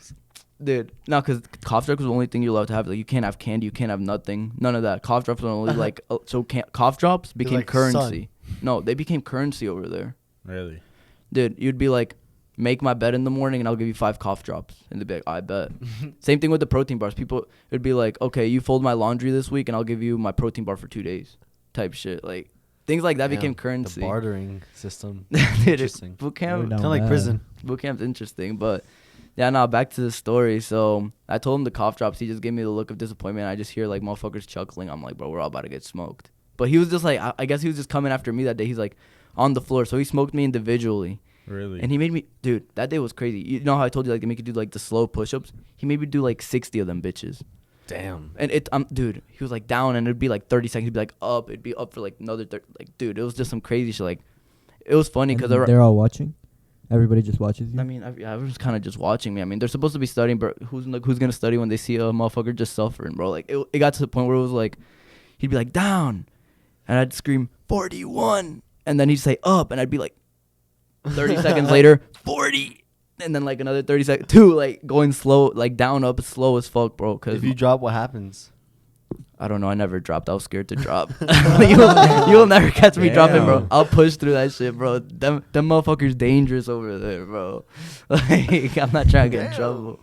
dude, no, because cough drops was the only thing you're allowed to have. Like, you can't have candy, you can't have nothing, none of that. Cough drops were only like, cough drops became like currency. No, they became currency over there. Really? Dude, you'd be like, make my bed in the morning and I'll give you 5 cough drops. And they'd be like, I bet. Same thing with the protein bars. People, it'd be like, okay, you fold my laundry this week and I'll give you my protein bar for 2 days. Type shit. Like, things like that became currency. The bartering system. Dude, Interesting. boot camp, Down Kind of like bad. prison. boot camp's interesting. But, yeah, no, back to the story. So, I told him the cough drops. He just gave me the look of disappointment. I just hear, like, motherfuckers chuckling. I'm like, bro, we're all about to get smoked. But he was just like, I guess he was just coming after me that day. He's like, on the floor. So, he smoked me individually. Really? And he made me, dude, that day was crazy. You know how I told you, like, they make you do, like, the slow push-ups? He made me do, like, 60 of them bitches. Damn. And dude, he was, like, down, and it'd be, like, 30 seconds. He'd be, like, up. It'd be up for, like, another 30. Like, dude, it was just some crazy shit. Like, it was funny because And they're all watching. Everybody just watches you. I mean, everyone's kind of just watching me. I mean, they're supposed to be studying, but who's gonna study when they see a motherfucker just suffering, bro? Like, it got to the point where it was like, he'd be like, down, and I'd scream 41, and then he'd say up, and I'd be like, 30 seconds later, 40, and then like another 30 seconds, 2, like going slow, like down, up, slow as fuck, bro. Cause If you drop, what happens? I don't know. I never dropped. I was scared to drop. You'll never catch me dropping, bro. I'll push through that shit, bro. Them motherfuckers dangerous over there, bro. Like, I'm not trying to get in trouble.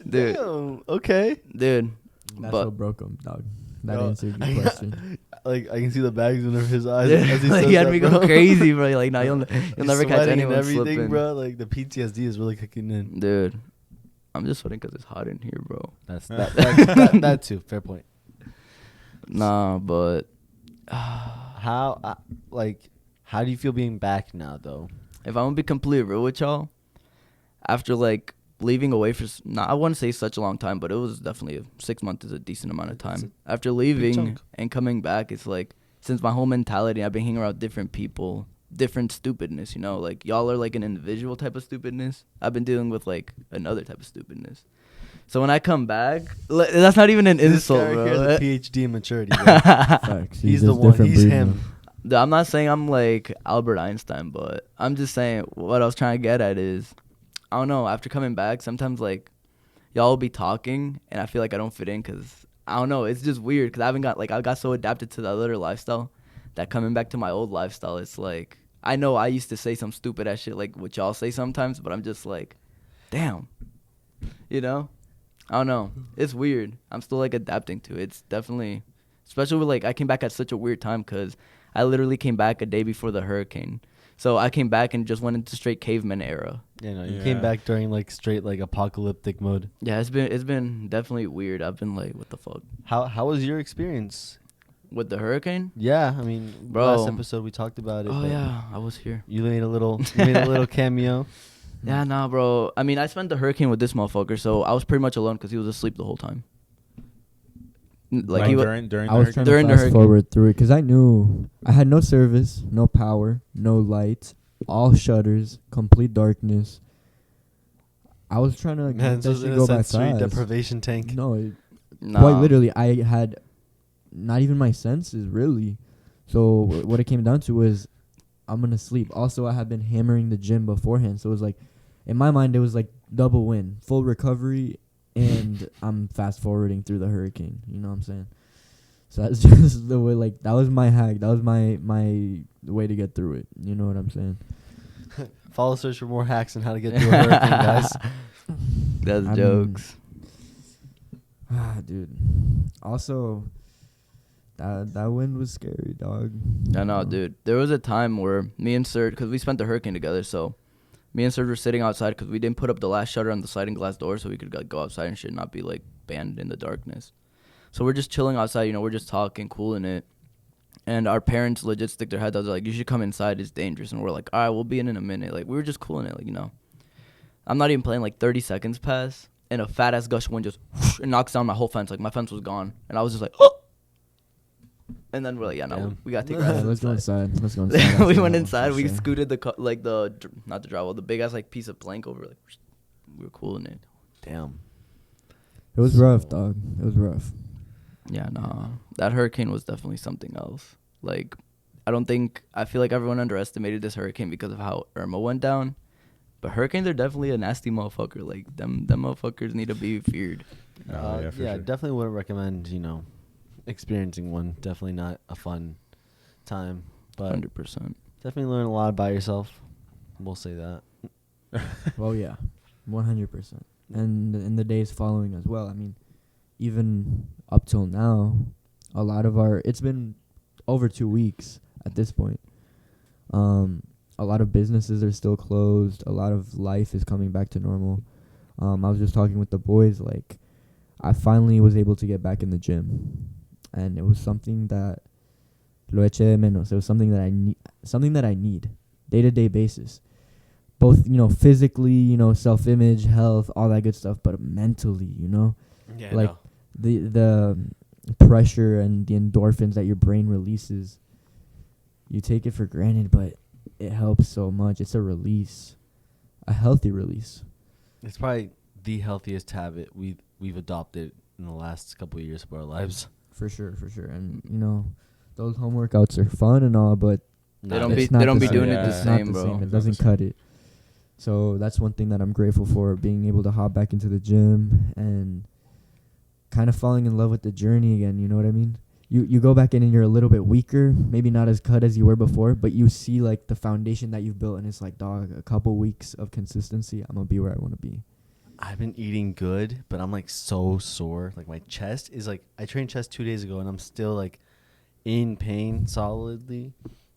Dude. Damn. Okay. Dude. That's But what broke him, dog. that No, answered your question. Like I can see the bags under his eyes. Yeah, As he like, says he had that, me bro. go crazy, bro. Like, nah, you'll He's never catch sweating and anyone everything, slipping, bro. Like the PTSD is really kicking in. dude. I'm just sweating because it's hot in here, bro. That's that too. Fair point. Nah, but How how do you feel being back now though? if I'm gonna be completely real with y'all, after like leaving away for I wouldn't say such a long time, but it was definitely 6 months is a decent amount of time. After leaving chunk. and coming back, it's like since my whole mentality, I've been hanging around different people, different stupidness. You know, like y'all are like an individual type of stupidness. I've been dealing with like another type of stupidness. So when I come back, that's not even an insult, This guy bro. here has a PhD in maturity. Bro. Facts. He's just the one. different He's breed, him. man. Dude, I'm not saying I'm like Albert Einstein, but I'm just saying what I was trying to get at is, I don't know, after coming back, sometimes like y'all will be talking and I feel like I don't fit in because I don't know, it's just weird because I got so adapted to that other lifestyle that coming back to my old lifestyle, it's like, I know I used to say some stupid ass shit like what y'all say sometimes, but I'm just like, damn, you know? I don't know. It's weird. I'm still like adapting to it. It's definitely, especially with like I came back at such a weird time because I literally came back a day before the hurricane. So I came back and just went into straight caveman era. You know, you came back during like straight like apocalyptic mode. Yeah, it's been definitely weird. I've been like, what the fuck? How was your experience? With the hurricane? Yeah, I mean, Bro. last episode we talked about it. Oh but yeah, I was here. You made a little cameo. Yeah, nah, bro. I mean, I spent the hurricane with this motherfucker, so I was pretty much alone because he was asleep the whole time. Like he was. during I was trying to During the fast hurricane. forward through it because I knew I had no service, no power, no light, all shutters, complete darkness. I was trying to Man, get so that shit in go a by sense, street fast. deprivation tank. No, Nah. quite literally, I had not even my senses really. So what it came down to was I'm gonna sleep. Also, I had been hammering the gym beforehand, so it was like in my mind it was like double win, full recovery, and I'm fast forwarding through the hurricane. You know what I'm saying? So that's just the way. Like that was my hack. That was my way to get through it. You know what I'm saying? Follow search for more hacks on how to get through a hurricane, guys. That's I mean, jokes. Dude. Also, that wind was scary, dog. I know, dude. There was a time where me and Serge, because we spent the hurricane together, so me and Serge were sitting outside because we didn't put up the last shutter on the sliding glass door so we could like, go outside and shit, not be like banned in the darkness. So we're just chilling outside, you know, we're just talking, cooling it. And our parents legit stick their heads out. They're like, you should come inside. It's dangerous. And we're like, all right, we'll be in a minute. Like, we were just cooling it, like, you know. I'm not even playing. Like, 30 seconds pass, and a fat-ass gush of wind just whoosh, and knocks down my whole fence. Like, my fence was gone. And I was just like, oh! And then we're like, yeah, no, Damn. we got to take Yeah, our let's go inside. inside. Let's go inside. We after went that, inside. for We sure. scooted not the drywall, the big-ass, like, piece of plank over. Like, we were cooling it. Damn. It was rough, dog. It was rough. Yeah, nah. That hurricane was definitely something else. Like, I feel like everyone underestimated this hurricane because of how Irma went down. But hurricanes are definitely a nasty motherfucker. Like, them motherfuckers need to be feared. Yeah, sure. definitely wouldn't recommend, experiencing one. Definitely not a fun time. But 100%. definitely learn a lot about yourself. We'll say that. Well, yeah, 100%. And in the days following as well. I mean, even up till now, a lot of it's been over 2 weeks at this point. A lot of businesses are still closed. A lot of life is coming back to normal. I was just talking with the boys, like, I finally was able to get back in the gym. And it was something that lo eché de menos. It was something that I need day-to-day basis. Both, physically, self-image, health, all that good stuff, but mentally, Yeah, like the pressure and the endorphins that your brain releases, you take it for granted, but it helps so much. It's a release, a healthy release. It's probably the healthiest habit we've adopted in the last couple of years of our lives. For sure. And those home workouts are fun and all, but They don't it's be not doing the it same. the It's same, not the bro. same. It It's not doesn't the cut it. So that's one thing that I'm grateful for, being able to hop back into the gym and kind of falling in love with the journey again. You know what I mean? You go back in and you're a little bit weaker, maybe not as cut as you were before, but you see like the foundation that you've built, and it's like, dog, a couple weeks of consistency, I'm gonna be where I want to be. I've been eating good, but I'm like so sore. Like my chest is like, I trained chest 2 days ago and I'm still like in pain solidly.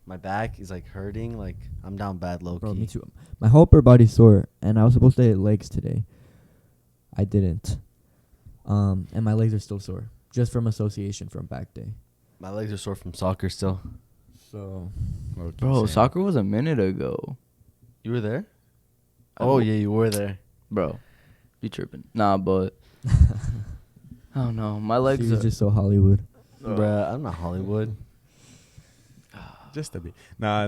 My back is like hurting. Like I'm down bad low Bro, key. me too. My whole upper body's sore, and I was supposed to hit legs today. I didn't. And my legs are still sore, just from association from back day. My legs are sore from soccer still. So, Bro, soccer was a minute ago. You were there? I Oh, w- yeah, you were there. Bro, you tripping. Nah, but I don't know. My legs she was are just so Hollywood. Bruh, I'm not Hollywood. Just a bit. Nah.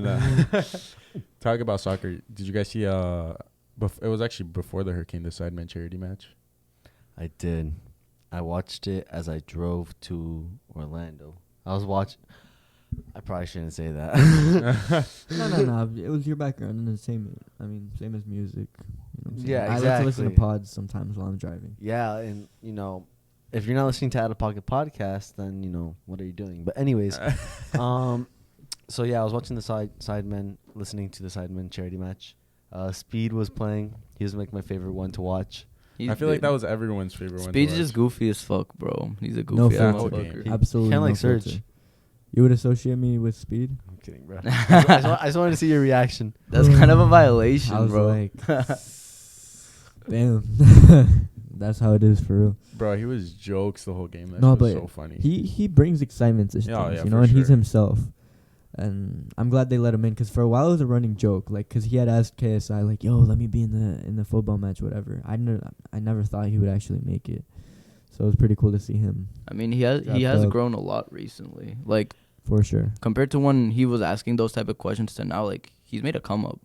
Talk about soccer. Did you guys see? It was actually before the Hurricane, the Sidemen charity match. I did. I watched it as I drove to Orlando. I was watching. I probably shouldn't say that. No. It was your background and the same. I mean, same as music. You know what I'm saying? Yeah, I like to listen to exactly. pods sometimes while I'm driving. Yeah, and if you're not listening to Oudda Pocket Podcast, then what are you doing? But anyways, so yeah, I was watching the Sidemen, listening to the Sidemen charity match. Speed was playing. He was like my favorite one to watch. I feel like that was everyone's favorite one. Speed's just goofy as fuck, bro. He's a No goofy ass filter. motherfucker. Absolutely. Kinda no like Surge. filter. You would associate me with Speed? I'm kidding, bro. I just wanted to see your reaction. That's kind of a violation, I was bro. like, damn. That's how it is for real. Bro, he was jokes the whole game. That No, was but so funny. He brings excitement to things, Yeah, you know, for and he's sure. himself. And I'm glad they let him in, because for a while it was a running joke, like, because he had asked KSI, like, yo, let me be in the football match, whatever. I never thought he would actually make it, so it was pretty cool to see him, I mean, he has Wrapped up. grown a lot recently. Like for sure. compared to when he was asking those type of questions to now, like he's made a come up.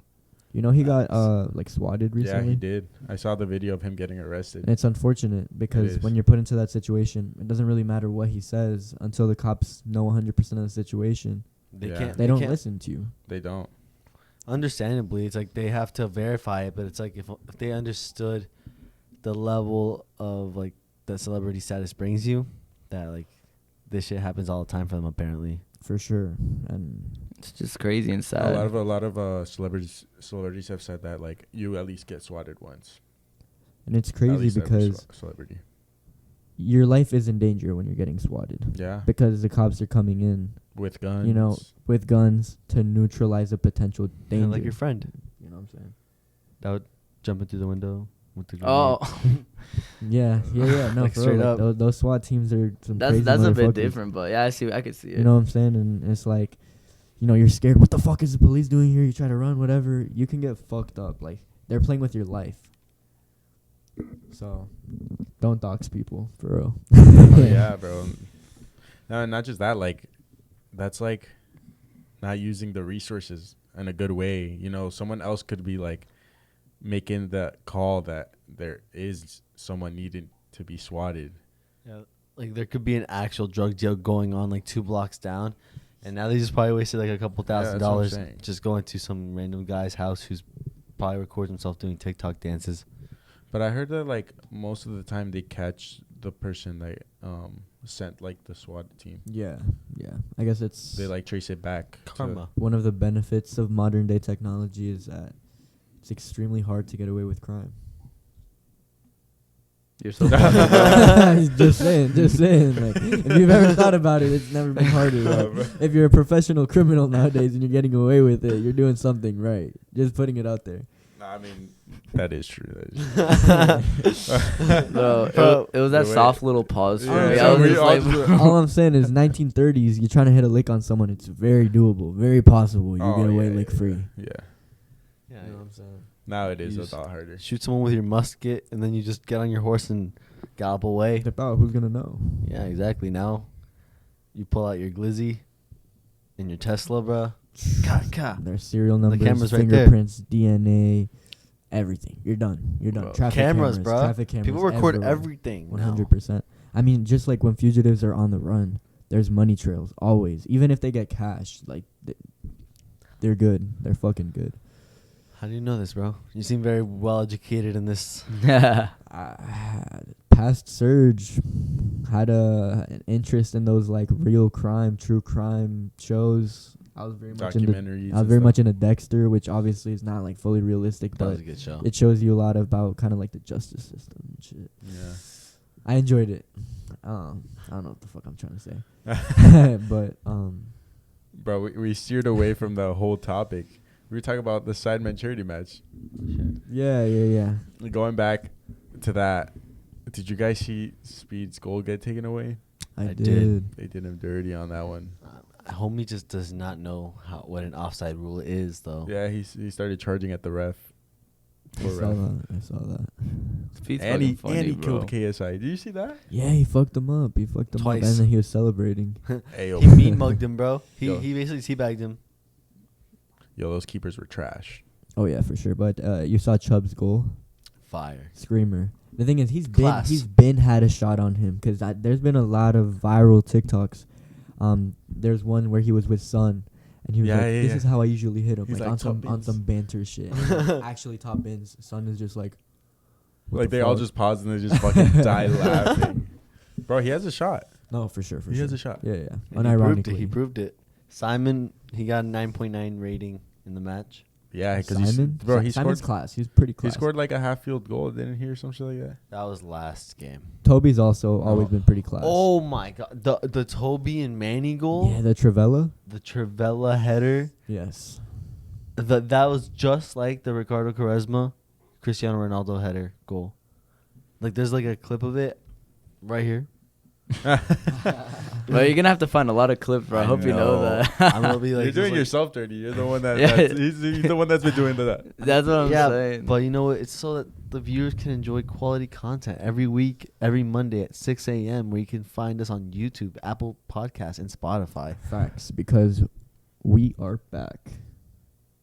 You know, he got like swatted recently. Yeah, he did. I saw the video of him getting arrested. And it's unfortunate because is. when you're put into that situation, it doesn't really matter what he says until the cops know 100% of the situation. They Yeah. can't. They don't can't- listen to you. They don't. Understandably, it's like they have to verify it, but it's like if they understood the level of like that celebrity status brings you, that like this shit happens all the time for them apparently. For sure. And It's just crazy and sad. A lot of celebrities have said that like you at least get swatted once. it's At crazy least every because celebrity. your life is in danger when you're getting swatted. Yeah. Because the cops are coming in, With guns. you know, with guns to neutralize a potential danger. Like your friend You know what I'm saying? that would jumping through the window with the grenade. Oh, Yeah. No, Like for straight real. up. Like, those SWAT teams are some crazy that's a bit motherfuckers. different, but yeah, I could see it. You know what I'm saying? And it's like, you know, you're scared. What the fuck is the police doing here? You try to run, whatever. You can get fucked up. Like, they're playing with your life. So, don't dox people, for real. Oh, yeah, bro. No, not just that. Like, that's like not using the resources in a good way. You know, someone else could be like making the call that there is someone needed to be swatted. Yeah, like there could be an actual drug deal going on like 2 blocks down, and now they just probably wasted like a couple Yeah, that's what I'm $1,000 saying. just going to some random guy's house who's probably records himself doing TikTok dances. But I heard that like most of the time they catch the person that sent like the SWAT team. Yeah. I guess it's They like trace it back. Karma. one of the benefits of modern day technology is that it's extremely hard to get away with crime. You're so just saying. Like, if you've ever thought about it, it's never been harder. Like, if you're a professional criminal nowadays and you're getting away with it, you're doing something right. Just putting it out there. Nah, I mean, that is true. Bro, it was that The way- soft little pause for Yeah, me. so I was we just all like, All I'm saying is 1930s, you're trying to hit a lick on someone, it's very doable, very possible. You get away lick free. Yeah. Yeah, You know what I'm saying? Now it is You a just lot harder. shoot someone with your musket, and then you just get on your horse and gallop away. Step out, who's gonna know? Yeah, exactly. Now you pull out your glizzy and your Tesla, bruh. Their serial numbers, camera's right there. fingerprints, DNA, everything. You're done. Bro. Traffic Cameras, bruh. Traffic cameras. People record everywhere. everything. 100%. I mean, just like when fugitives are on the run, there's money trails always. Even if they get cash, like they're good. They're fucking good. How do you know this, bro? You seem very well educated in this. Past Surge had an interest in those like real crime, true crime shows. I was very much into documentaries. I was very much into Dexter, which obviously is not like fully realistic, That was but a good show. it shows you a lot about kind of like the justice system and shit. Yeah. I enjoyed it. I don't know what the fuck I'm trying to say, but Bro, we steered away from the whole topic. We were talking about the Sidemen charity match. yeah. Going back to that, did you guys see Speed's goal get taken away? I did. did. They did him dirty on that one. Homie just does not know what an offside rule is, though. Yeah, he started charging at the ref. I Poor saw ref. that. I saw that. Speed's And he, fucking funny, and he bro. killed KSI. Did you see that? Yeah, he fucked him up. He fucked him Twice. up, and then he was celebrating. Ayo. He mean mugged him, bro. Yo. He basically teabagged him. Yo, those keepers were trash. Oh yeah, for sure. But you saw Chubb's goal, Fire. screamer. The thing is, he's Class. been had a shot on him because there's been a lot of viral TikToks. There's one where he was with Son, and he was like, "This is how I usually hit him, He's like like, on "Top some bins." banter shit." And then actually, top bins. Son is just like, what Like the they all fuck? just paused and they just fucking died laughing. Bro, he has a shot. No, for sure, He has a shot. Yeah. And Unironically, He proved it. Simon, he got a 9.9 rating in the match. Yeah, because Simon, bro, he Simon's scored. class. He's pretty He class. scored like a half field goal, didn't he, or some shit like that? That was last game. Toby's also always Oh. been pretty class. Oh my god, the Toby and Manny goal, yeah, the Travella. the Trivella header, Yes. that was just like the Ricardo Quaresma, Cristiano Ronaldo header goal. Like there's like a clip of it right here. Bro, you're gonna have to find a lot of clips, bro. I hope you know that. I'm gonna be like, You're doing just yourself dirty. You're the one that. Yeah. He's the one that's been doing that. That's what I'm yeah, saying. but you know what? It's so that the viewers can enjoy quality content every week, every Monday at 6 a.m. where you can find us on YouTube, Apple Podcasts, and Spotify. Facts, because we are back.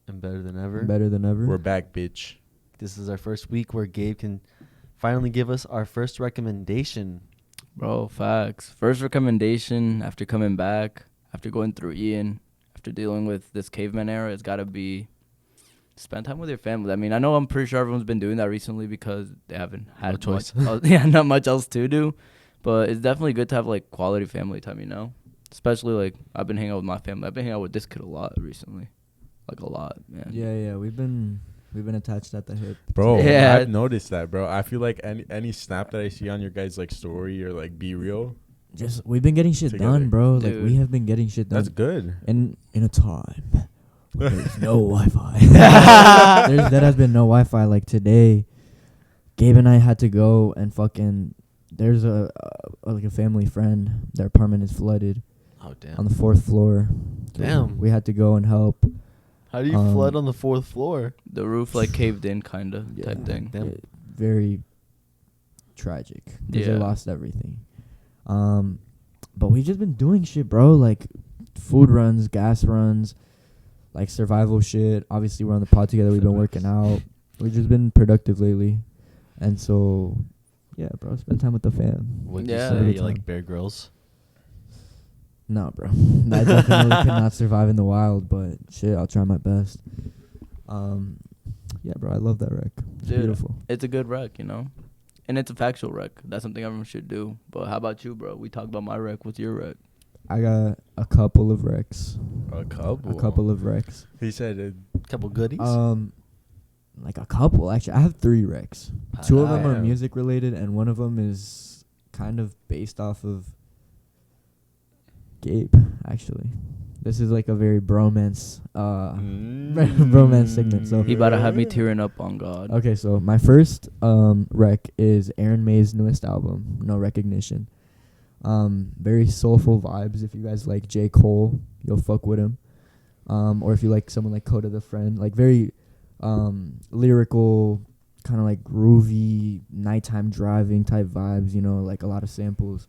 And better than ever. Better than ever. We're back, bitch. This is our first week where Gabe can finally give us our first recommendation. Bro, facts. First recommendation after coming back, after going through Ian, after dealing with this caveman era, it's got to be spend time with your family. I mean, I know I'm pretty sure everyone's been doing that recently because they haven't had No choice. not much else to do. But it's definitely good to have, like, quality family time, you know? Especially, like, I've been hanging out with my family. I've been hanging out with this kid a lot recently. Like, a lot, man. Yeah. We've been attached at the hip. Bro, Yeah. I've noticed that, bro. I feel like any snap that I see on your guys' like story or like be real, We've been getting shit Together. done, bro. Like Dude. we have been getting shit done. that's good. And in a time where there's no Wi-Fi. There has been no Wi-Fi. Like today, Gabe and I had to go and fucking. There's a family friend. Their apartment is flooded Oh, damn. on the 4th floor. So Damn. we had to go and help. How do you flood on the 4th floor? The roof, like, caved in, kind of, Yeah. type thing. Damn. Very tragic because they Yeah. lost everything. But we've just been doing shit, bro. Like food runs, gas runs, like survival shit. Obviously, we're on the pod together. We've been working out. We've just been productive lately, and so yeah, bro. Spend time with the fam. Would Yeah. you say Every you like time. Bear Grylls? No, bro. I definitely cannot survive in the wild, but shit, I'll try my best. Yeah, bro. I love that wreck. It's Dude, beautiful. It's a good rec, you know? And it's a factual rec. That's something everyone should do. But how about you, bro? We talked about my rec. What's your rec? I got a couple of wrecks. A couple. A couple of wrecks. He said, Couple goodies? Like a couple. Actually, I have 3 wrecks. 2 of them are Damn. music related, and one of them is kind of based off of Gabe. Actually, this is like a very bromance, bromance segment. So He about to have me tearing up on God. okay, so my first rec is Aaron May's newest album, No Recognition. Very soulful vibes. If you guys like J. Cole, you'll fuck with him. Or if you like someone like Coda the Friend, like very lyrical, kind of like groovy, nighttime driving type vibes, you know, like a lot of samples.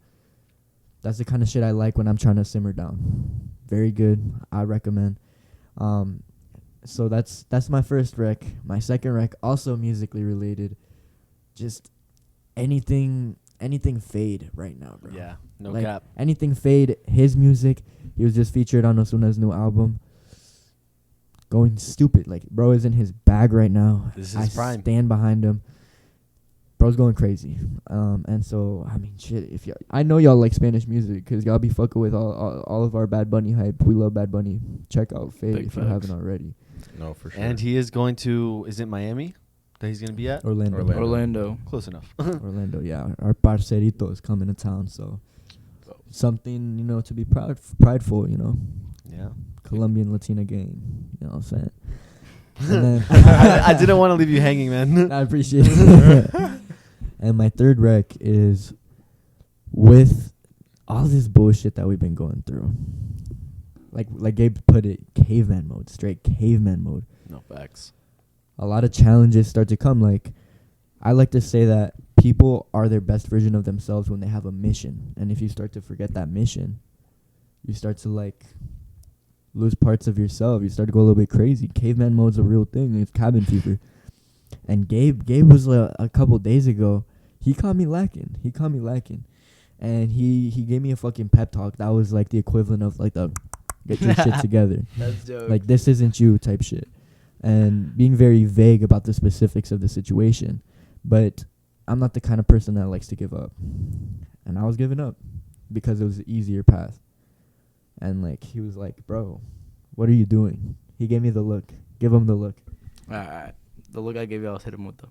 That's the kind of shit I like when I'm trying to simmer down. Very good. I recommend. So that's my first rec. My second rec, also musically related. Just anything Fade right now, bro. yeah, no like, cap. Anything Fade, his music. He was just featured on Osuna's new album. Going stupid. Like, bro is in his bag right now. This is I prime. stand behind him. bro's going crazy. And so I mean, shit. If I know y'all like Spanish music because y'all be fucking with all of our Bad Bunny hype. We love Bad Bunny. Check out Fade Big if you facts. haven't already. No, for sure. And he is going to, is it Miami that he's going to be at? Orlando. Orlando. Close enough. Orlando, yeah. Our parcerito is coming to town, so something, to be prideful, Yeah. Colombian Latina gang, you know what I'm saying? And then I didn't want to leave you hanging, man. I appreciate it. And my third rec is with all this bullshit that we've been going through. Like Gabe put it, caveman mode, straight caveman mode. No facts. A lot of challenges start to come. Like, I like to say that people are their best version of themselves when they have a mission. And if you start to forget that mission, you start to, like, lose parts of yourself. You start to go a little bit crazy. Caveman mode's a real thing. It's cabin fever. And Gabe was a couple days ago, he caught me lacking. And he gave me a fucking pep talk. That was, like, the equivalent of, like, the get your shit together. That's dope. Like, this isn't you type shit. And being very vague about the specifics of the situation. But I'm not the kind of person that likes to give up. And I was giving up because it was the easier path. And, like, he was like, bro, what are you doing? He gave me the look. Give him the look. Alright. The look I gave you, I was hitting with the.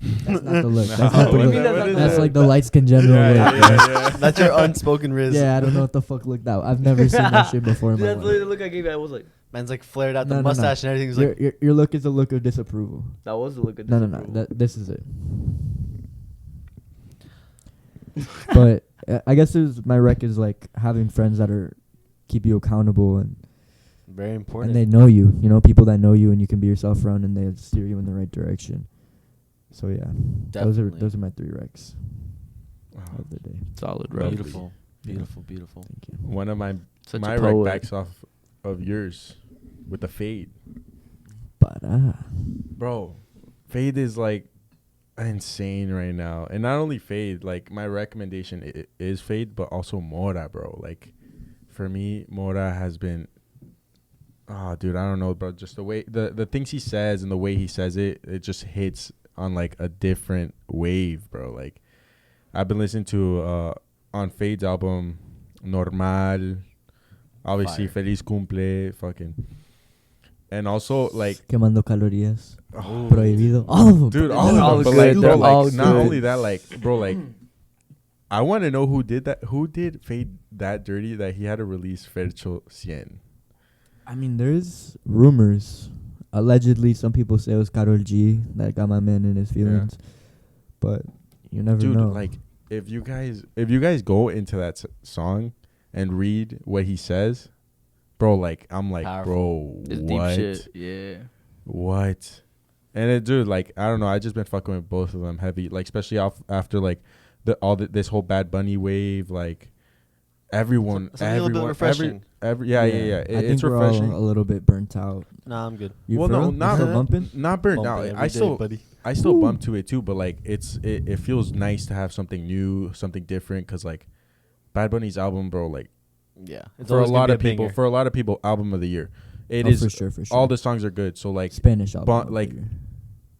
That's not the look. That's, No, not the what look. is that? That's like the light skin general look. bro. That's your unspoken riz. Yeah, I don't know what the fuck looked out. I've never seen that shit before in my That's literally life. the look I gave you. I was like, Man's like flared out No, the no, no. mustache and everything. He's like, Your look is a look of disapproval. that was the look of No. disapproval. This is it. But I guess my rec is like having friends that are keep you accountable and very important. they know you. People that know you and you can be yourself around and they steer you in the right direction. So yeah, Definitely. those are my 3 recs of the day. Solid, bro. Beautiful. Beautiful. Thank you. One of my Such my a rec poet. backs off of yours with the Fade. But Bro, Fade is like insane right now. And not only Fade, like my recommendation is Fade, but also Mora, bro. Like for me, Mora has been dude, I don't know, bro. Just the way the things he says and the way he says it just hits on like a different wave, bro. Like I've been listening to on Fade's album Normal, obviously Fire. Feliz Cumple, fucking. And also like quemando calorías, oh, prohibido, all of them. dude, bro. all They're of all them. But good. like, They're bro, all like not good. only that, like, bro, like, I want to know who did that. Who did Fade that dirty that he had to release Fercho 100? I mean, there's rumors. Allegedly, some people say it was Karol G that got my man in his feelings, but you never Dude, know. like, if you guys go into that song and read what he says, bro, like, I'm like, Powerful. bro, It's what? deep shit. Yeah. What? And it, dude, like, I don't know. I just been fucking with both of them heavy, like, especially after like this whole Bad Bunny wave, like. Everyone, Something a little bit everyone, refreshing. Yeah. I It's think we're refreshing. all a little bit burnt out. Nah, I'm good. You Well, for no, real? not You still bumping. Not burnt Bumping out. every I day, still buddy. bump to it too, but like it feels nice to have something new, something different. Cause like Bad Bunny's album, bro, like Yeah. It's for a always gonna lot be of people, banger. album of the year. It Oh, is for sure. all the songs are good. So like Spanish album. of the like year.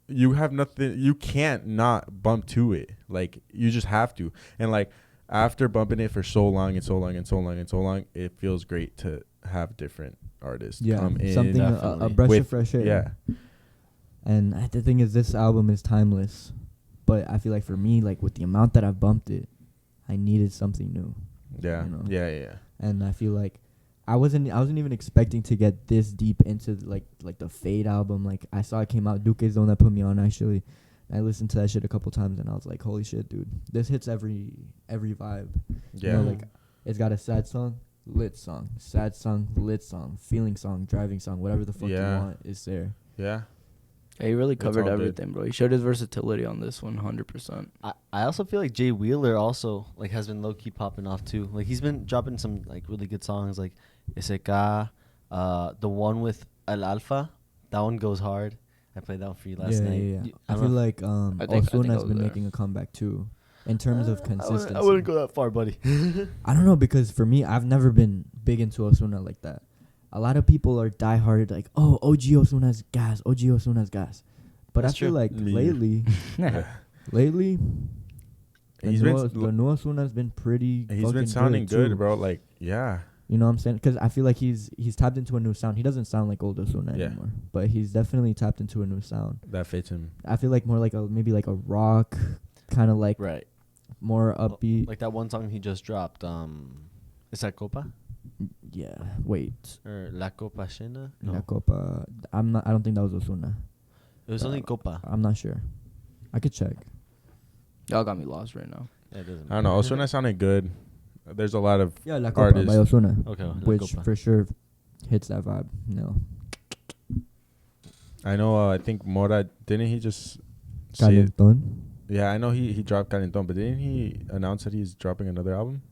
you have nothing. You can't not bump to it. Like you just have to. And like after bumping it for so long, it feels great to have different artists come in. something a Definitely. breath with of fresh air. Yeah. And the thing is, this album is timeless. But I feel like for me, like with the amount that I've bumped it, I needed something new. Yeah. You know? Yeah. And I feel like I wasn't even expecting to get this deep into like the Fade album. Like I saw it came out. Duke's the one that put me on actually. I listened to that shit a couple times and I was like, holy shit, dude, this hits every vibe. Yeah. Like it's got a sad song, lit song, sad song, lit song, feeling song, driving song, whatever the fuck you want is there. Yeah. Yeah, he really It's covered all good. everything, bro. He showed his versatility on this 100%. I also feel like Jay Wheeler also like has been low key popping off too. Like he's been dropping some like really good songs like SK, the one with El Alfa, that one goes hard. I played that one for you last night. Yeah. You- I don't feel know like I think I Osuna's was been there. making a comeback too, in terms of consistency. I wouldn't go that far, buddy. I don't know, because for me, I've never been big into Osuna like that. A lot of people are diehard, like, oh, OG Osuna's gas, OG Osuna's gas. But That's I feel true. like Me. lately, Lately, the He's new been Osuna's been pretty. he's been sounding good, too. bro. Like, yeah. You know what I'm saying? Because I feel like he's tapped into a new sound. He doesn't sound like old Osuna Yeah. anymore, but he's definitely tapped into a new sound. That fits him. I feel like more like maybe like a rock, kind of like Right. more upbeat. Like that one song he just dropped. Is that Copa Yeah. Wait. or La Copa Llena? La Copa. I don't think that was Osuna. It was only Copa. I'm not sure. I could check. Y'all got me lost right now. Yeah, it doesn't I don't know. Osuna sounded good. There's a lot of Yeah, La Copa artists. by Osuna. Okay, La Which Copa. for sure hits that vibe. No. I know. I think Mora didn't he just say it? Calentón. Yeah, I know he dropped Calentón, but didn't he announce that he's dropping another album?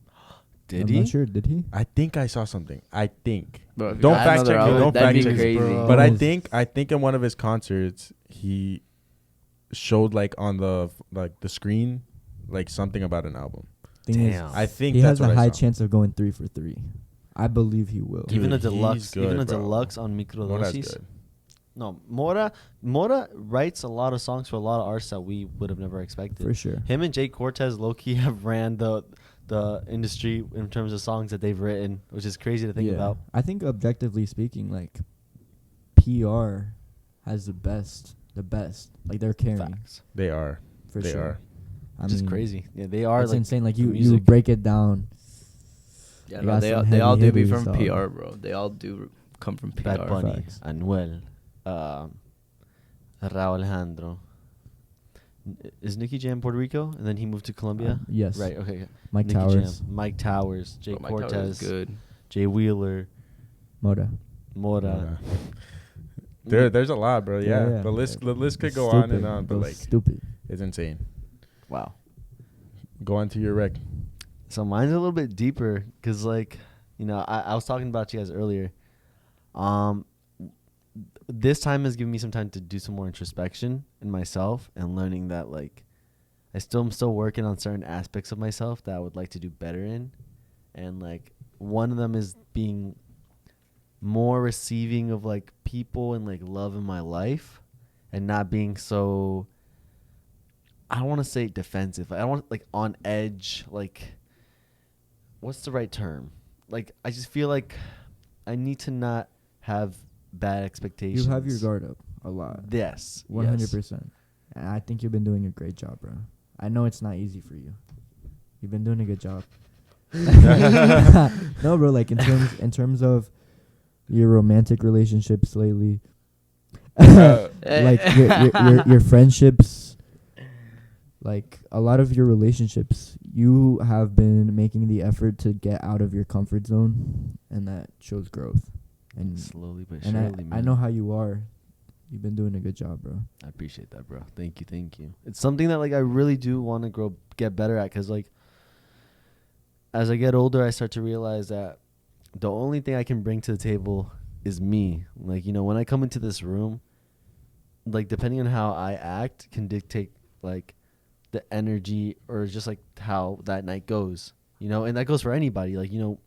Did I'm he? not sure. Did he? I think I saw something. I think. Bro, if you Don't got fact another check me. album, Don't that'd fact be check me. crazy. Bro. But Oh. I think in one of his concerts he showed like on the the screen like something about an album. Thing is, Damn. I think he that's has a what I high saw. chance of going 3 for 3. I believe he will. Dude, Even a he's deluxe. good, Even a bro. deluxe on Mora's microdosis. good. No, Mora writes a lot of songs for a lot of artists that we would have never expected. For sure. Him and Jay Cortez low-key have ran the industry in terms of songs that they've written, which is crazy to think about. I think objectively speaking, like PR has the best. Like they're carrying Facts. They are. for They sure. are. I Just mean, crazy. Yeah, they are it's like insane. Like the you music. break it down. Yeah, They no, got they some all heavy do be hitters, from dog. PR, bro. They all do come from PR. Bad Bunny, Facts. Anuel, Rauw Alejandro. Is Nicky Jam Puerto Rico? And then he moved to Colombia? Yes. Right, okay. Mike Nicky Towers, Jam, Mike Towers, Jay Bro, Mike Towers is Cortez, good. Jay Wheeler, Moda. Mora. There's a lot, bro. Yeah, Yeah. the list could go on Stupid. and on, but Bro, like stupid. it's insane. Wow. Go on to your rec. So mine's a little bit deeper because, like, you know, I was talking about you guys earlier. This time has given me some time to do some more introspection in myself and learning that, like, I'm still working on certain aspects of myself that I would like to do better in. And, like, one of them is being more receiving of, like, people and, like, love in my life and not being so, I don't want to say defensive. I don't want, like, on edge, like, what's the right term? Like, I just feel like I need to not have bad expectations. You have your guard up a lot. Yes. 100%. And I think you've been doing a great job, bro. I know it's not easy for you. You've been doing a good job. No, bro. Like in terms of your romantic relationships lately, like your friendships, like a lot of your relationships, you have been making the effort to get out of your comfort zone, and that shows growth. And Slowly but and surely, man. I know how you are. You've been doing a good job, bro. I appreciate that, bro. Thank you. It's something that, like, I really do want to get better at, because, like, as I get older, I start to realize that the only thing I can bring to the table is me. Like, you know, when I come into this room, like, depending on how I act can dictate, like, the energy or just, like, how that night goes, you know? And that goes for anybody. Like, you know,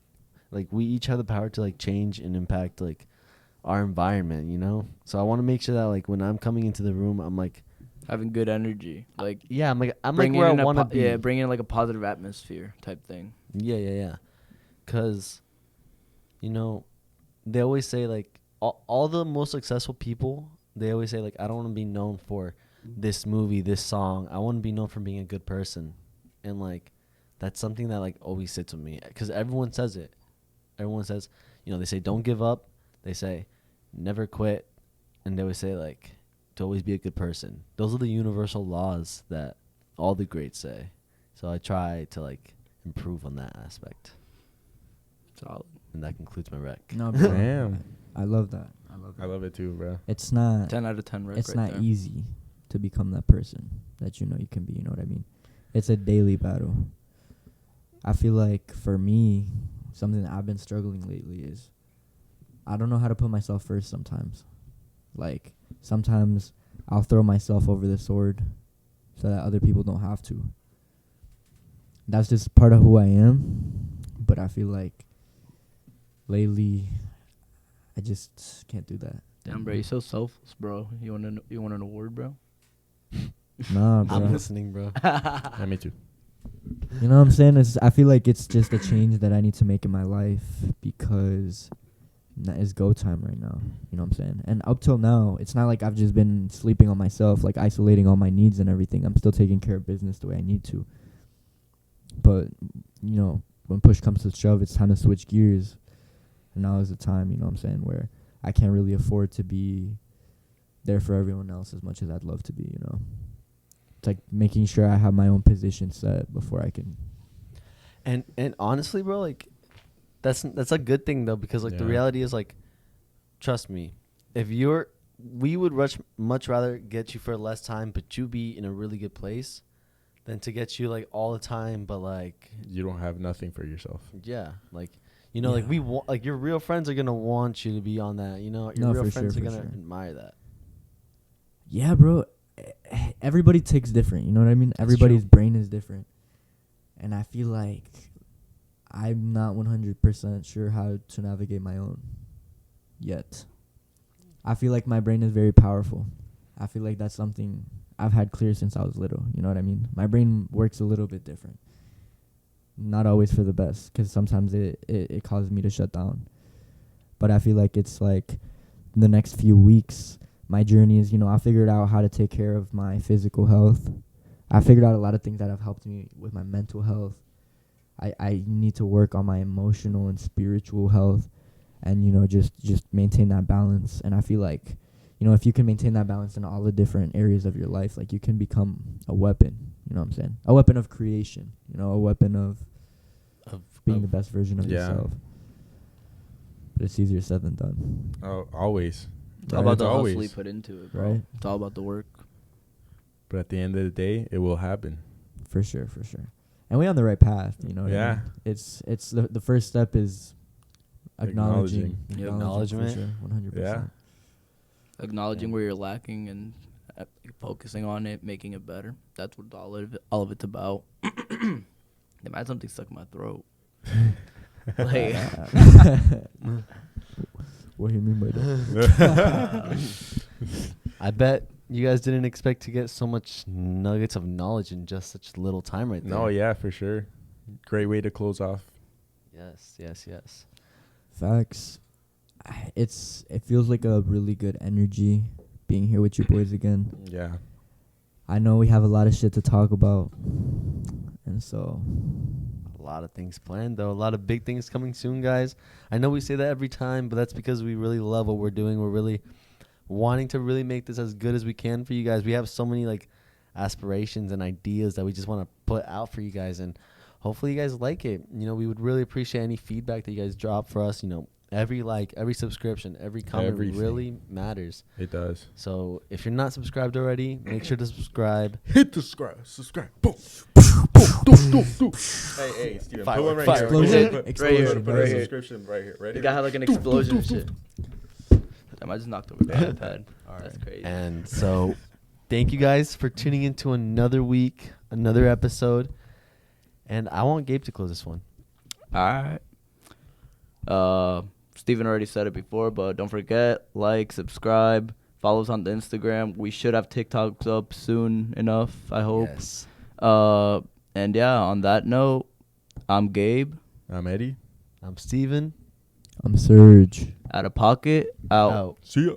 like, we each have the power to, like, change and impact, like, our environment, you know? So I want to make sure that, like, when I'm coming into the room, I'm, like, Having good energy, like yeah, I'm like bringing where I in want to be. yeah, bringing in like a positive atmosphere type thing. Yeah. Because, you know, they always say, like, all the most successful people, they always say, like, I don't want to be known for this movie, this song. I want to be known for being a good person. And, like, that's something that, like, always sits with me. Because everyone says it. Everyone says, you know, they say don't give up. They say never quit. And they always say, like, to always be a good person. Those are the universal laws that all the greats say. So I try to, like, improve on that aspect. Solid. And that concludes my rec. No, bro. Damn. I love that. I love it too, bro. It's not 10 out of 10 rec it's right not there. easy to become that person that you know you can be, you know what I mean? It's a daily battle. I feel like for me, something that I've been struggling lately is I don't know how to put myself first sometimes. Like, sometimes I'll throw myself over the sword so that other people don't have to. That's just part of who I am. But I feel like lately, I just can't do that. Damn, bro, you're so selfless, bro. You want an award, bro? Nah, bro. I'm listening, bro. Yeah, me too. You know what I'm saying? I feel like it's just a change that I need to make in my life because it's go time right now. You know what I'm saying? And up till now, it's not like I've just been sleeping on myself, like isolating all my needs and everything. I'm still taking care of business the way I need to. But, you know, when push comes to shove, it's time to switch gears. And now is the time, you know what I'm saying, where I can't really afford to be there for everyone else as much as I'd love to be, you know. It's like making sure I have my own position set before I can. And honestly, bro, like that's a good thing though, because like the reality is like, trust me, we would much rather get you for less time, but you be in a really good place, than to get you like all the time, but like You don't have nothing for yourself. yeah, like you know, like we want, like your real friends are gonna want you to be on that, you know, your real friends are gonna admire that. Yeah, bro. Everybody takes different. You know what I mean? Everybody's brain is different. And I feel like I'm not 100% sure how to navigate my own yet. I feel like my brain is very powerful. I feel like that's something I've had clear since I was little. You know what I mean? My brain works a little bit different. Not always for the best, because sometimes it causes me to shut down. But I feel like it's like the next few weeks, my journey is, you know, I figured out how to take care of my physical health. I figured out a lot of things that have helped me with my mental health. I need to work on my emotional and spiritual health and, you know, just maintain that balance. And I feel like, you know, if you can maintain that balance in all the different areas of your life, like you can become a weapon, you know what I'm saying? A weapon of creation, you know, a weapon of being the best version of yourself. But it's easier said than done. Oh, always. It's all about the hustle you put into it, bro. Right? It's all about the work. But at the end of the day, it will happen. For sure. And we're on the right path, you know what I mean? It's the first step is acknowledging. Acknowledgement. For sure, 100%. Yeah. Acknowledging where you're lacking and focusing on it, making it better. That's what all of it's about. Damn, I had something stuck in my throat. Like, what do you mean by that? I bet you guys didn't expect to get so much nuggets of knowledge in just such little time right there. No, yeah, for sure. Great way to close off. Yes. Facts. It feels like a really good energy being here with you boys again. Yeah. I know we have a lot of shit to talk about. And so a lot of things planned, though. A lot of big things coming soon, guys. I know we say that every time, but that's because we really love what we're doing. We're really wanting to really make this as good as we can for you guys. We have so many like aspirations and ideas that we just want to put out for you guys, and hopefully you guys like it. You know, we would really appreciate any feedback that you guys drop for us. You know, every like, every subscription, every comment really matters. It does. So if you're not subscribed already, make sure to subscribe. Hit the subscribe. Boom. Hey, Steven. Put one right here. Explosion. Put a subscription right here. Ready? You got like an explosion of shit. Damn, I just knocked over the iPad. That's crazy. And so, thank you guys for tuning into another week, another episode. And I want Gabe to close this one. All right. Steven already said it before, but don't forget, like, subscribe, follow us on the Instagram. We should have TikToks up soon enough, I hope. Yes. And yeah, on that note, I'm Gabe. I'm Eddie. I'm Steven. I'm Serge. Oudda Pocket, out. See ya.